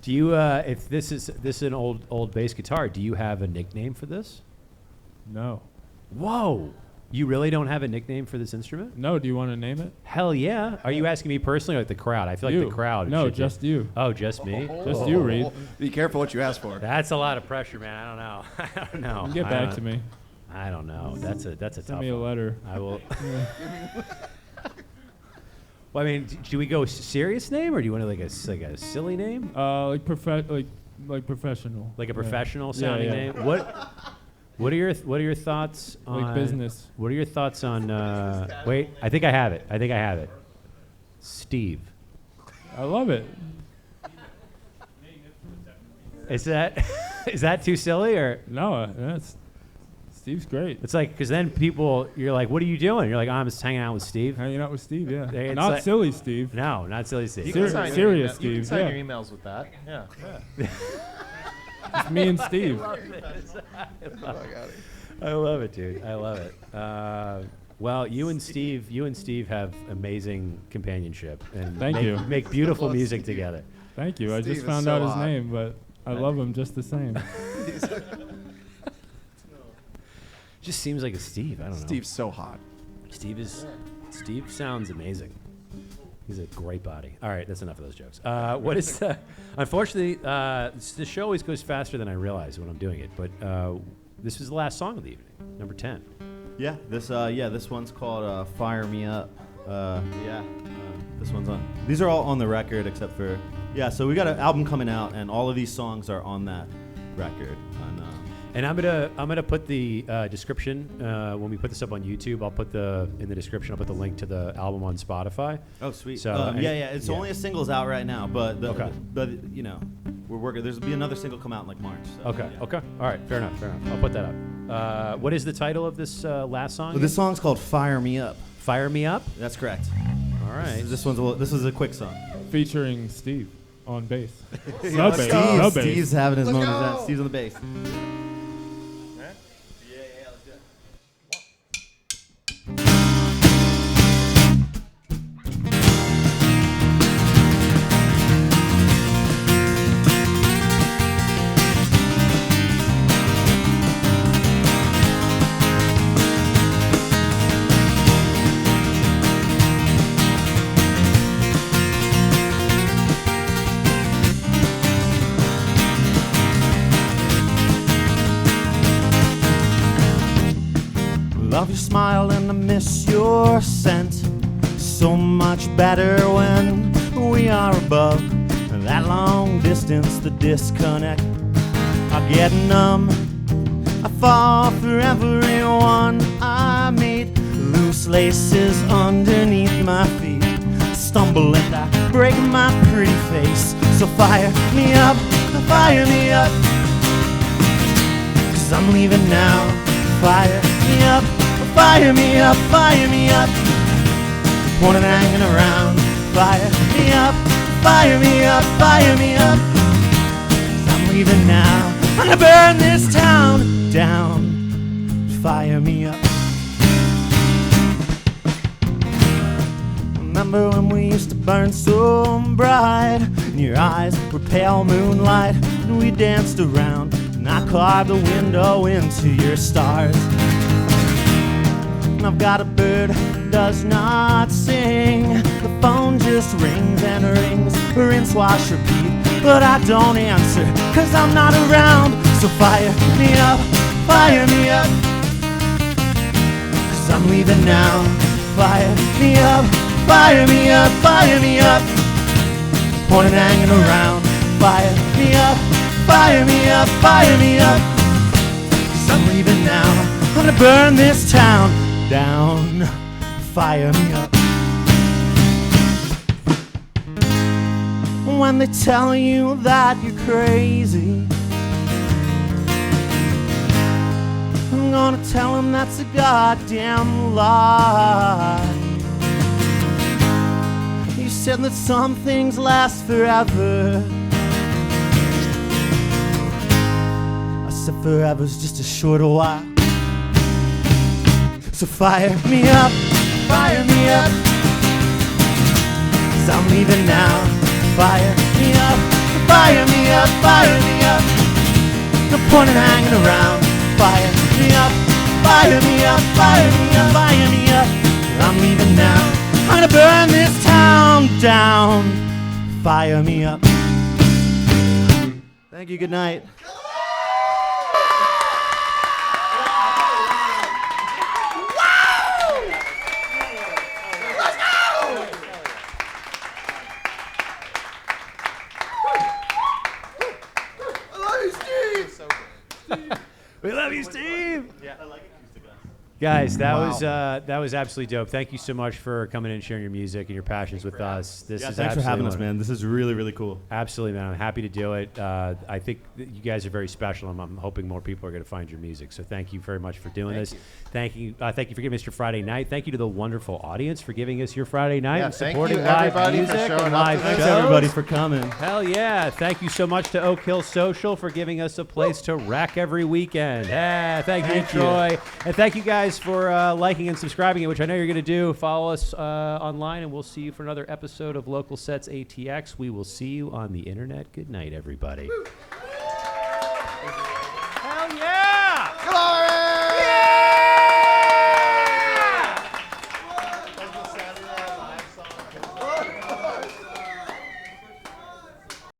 Do you, if this is an old bass guitar, do you have a nickname for this? No, Whoa. You really don't have a nickname for this instrument? no. Do you want to name it? Hell yeah. Are you asking me personally or like the crowd? I feel like You. the crowd. No, should just you. Oh, just me? Just you, Reed. Be careful what you ask for. That's a lot of pressure, man. I don't know. I don't know. Get back to me. I don't know. That's a tough Send me a one. letter. I will. Well, I mean, do we go serious name or do you want to like a silly name? Like professional. Like a Yeah. professional Yeah, sounding yeah. name? What are your thoughts on Like business. What are your thoughts on wait, I think I have it. Steve. I love it. Is that too silly or No, that's Steve's great. it's like cuz then people you're like what are you doing? You're like I'm just hanging out with Steve. Hanging out with Steve, yeah. It's Not like- silly Steve. No, not silly Steve. You Ser- can sign your serious email- You can Steve, sign yeah. your emails with that. Yeah. It's me and Steve. I love it, dude. I love it. Well, you and Steve have amazing companionship and Thank you. make beautiful music together. Thank you. I Steve just is found so out his hot. name, but I love him just the same. Just seems like a Steve. I don't know. Steve's so hot. Steve sounds amazing. He's a great body. All right, that's enough of those jokes. What is the? Unfortunately, the show always goes faster than I realize when I'm doing it. But this was the last song of the evening, number 10. Yeah, this one's called "Fire Me Up." This one's on. These are all on the record except for So we got an album coming out, and all of these songs are on that record. And I'm gonna put the description when we put this up on YouTube. I'll put in the description. I'll put the link to the album on Spotify. Oh, sweet. So, It's yeah. only a single's out right now, but Okay. we're working. There'll be another single come out in like March. So, Okay. yeah. Okay. All right. Fair enough. I'll put that up. What is the title of this last song? Well, this song's called "Fire Me Up." Fire Me Up. That's correct. All right. This is a quick song. Featuring Steve on bass. Steve- The bass. The bass. Steve's having his moment. Steve's on the bass. Love your smile and I miss your scent. So much better when we are above that long distance, the disconnect. I get numb, I fall for everyone I meet. Loose laces underneath my feet. Stumble and I break my pretty face. So fire me up, 'cause I'm leaving now. Fire me up, fire me up, fire me up. Wanna hanging around. Fire me up, fire me up, fire me up. 'Cause I'm leaving now. I'm gonna burn this town down. Fire me up. Remember when we used to burn so bright, and your eyes were pale moonlight, and we danced around, and I carved a window into your stars. And I've got a bird that does not sing. The phone just rings and rings, rinse, wash, repeat. But I don't answer, 'cause I'm not around. So fire me up, 'cause I'm leaving now. Fire me up, fire me up, fire me up. Point and hanging around. Fire me up, fire me up, fire me up. 'Cause I'm leaving now. I'm gonna burn this town down. Fire me up. When they tell you that you're crazy, I'm gonna tell them that's a goddamn lie. You said that some things last forever. I said forever's just a short while. So fire me up, fire me up, 'cause I'm leaving now. Fire me up, fire me up, fire me up. No point in hanging around. Fire me up, fire me up, fire me up, fire me up. I'm leaving now. I'm gonna burn this town down. Fire me up. Thank you, good night. We love you, Steve. Yeah, I like acoustic guys. That was absolutely dope. Thank you so much for coming in and sharing your music and your passions with us. This is Thanks for having us, absolutely man. This is really, really cool. Absolutely, man. I'm happy to do it. I think that you guys are very special, and I'm hoping more people are going to find your music. So thank you very much for doing this. Thank you for giving us your Friday night. Thank you to the wonderful audience for giving us your Friday night and thank supporting you, live everybody, for music showing and up live to shows. this. Thanks, everybody, for coming. Hell yeah. Thank you so much to Oak Hill Social for giving us a place to rack every weekend. Yeah, thank you, Troy. And thank you guys for liking and subscribing, which I know you're going to do. Follow us online, and we'll see you for another episode of Local Sets ATX. We will see you on the internet. Good night, everybody. Woo.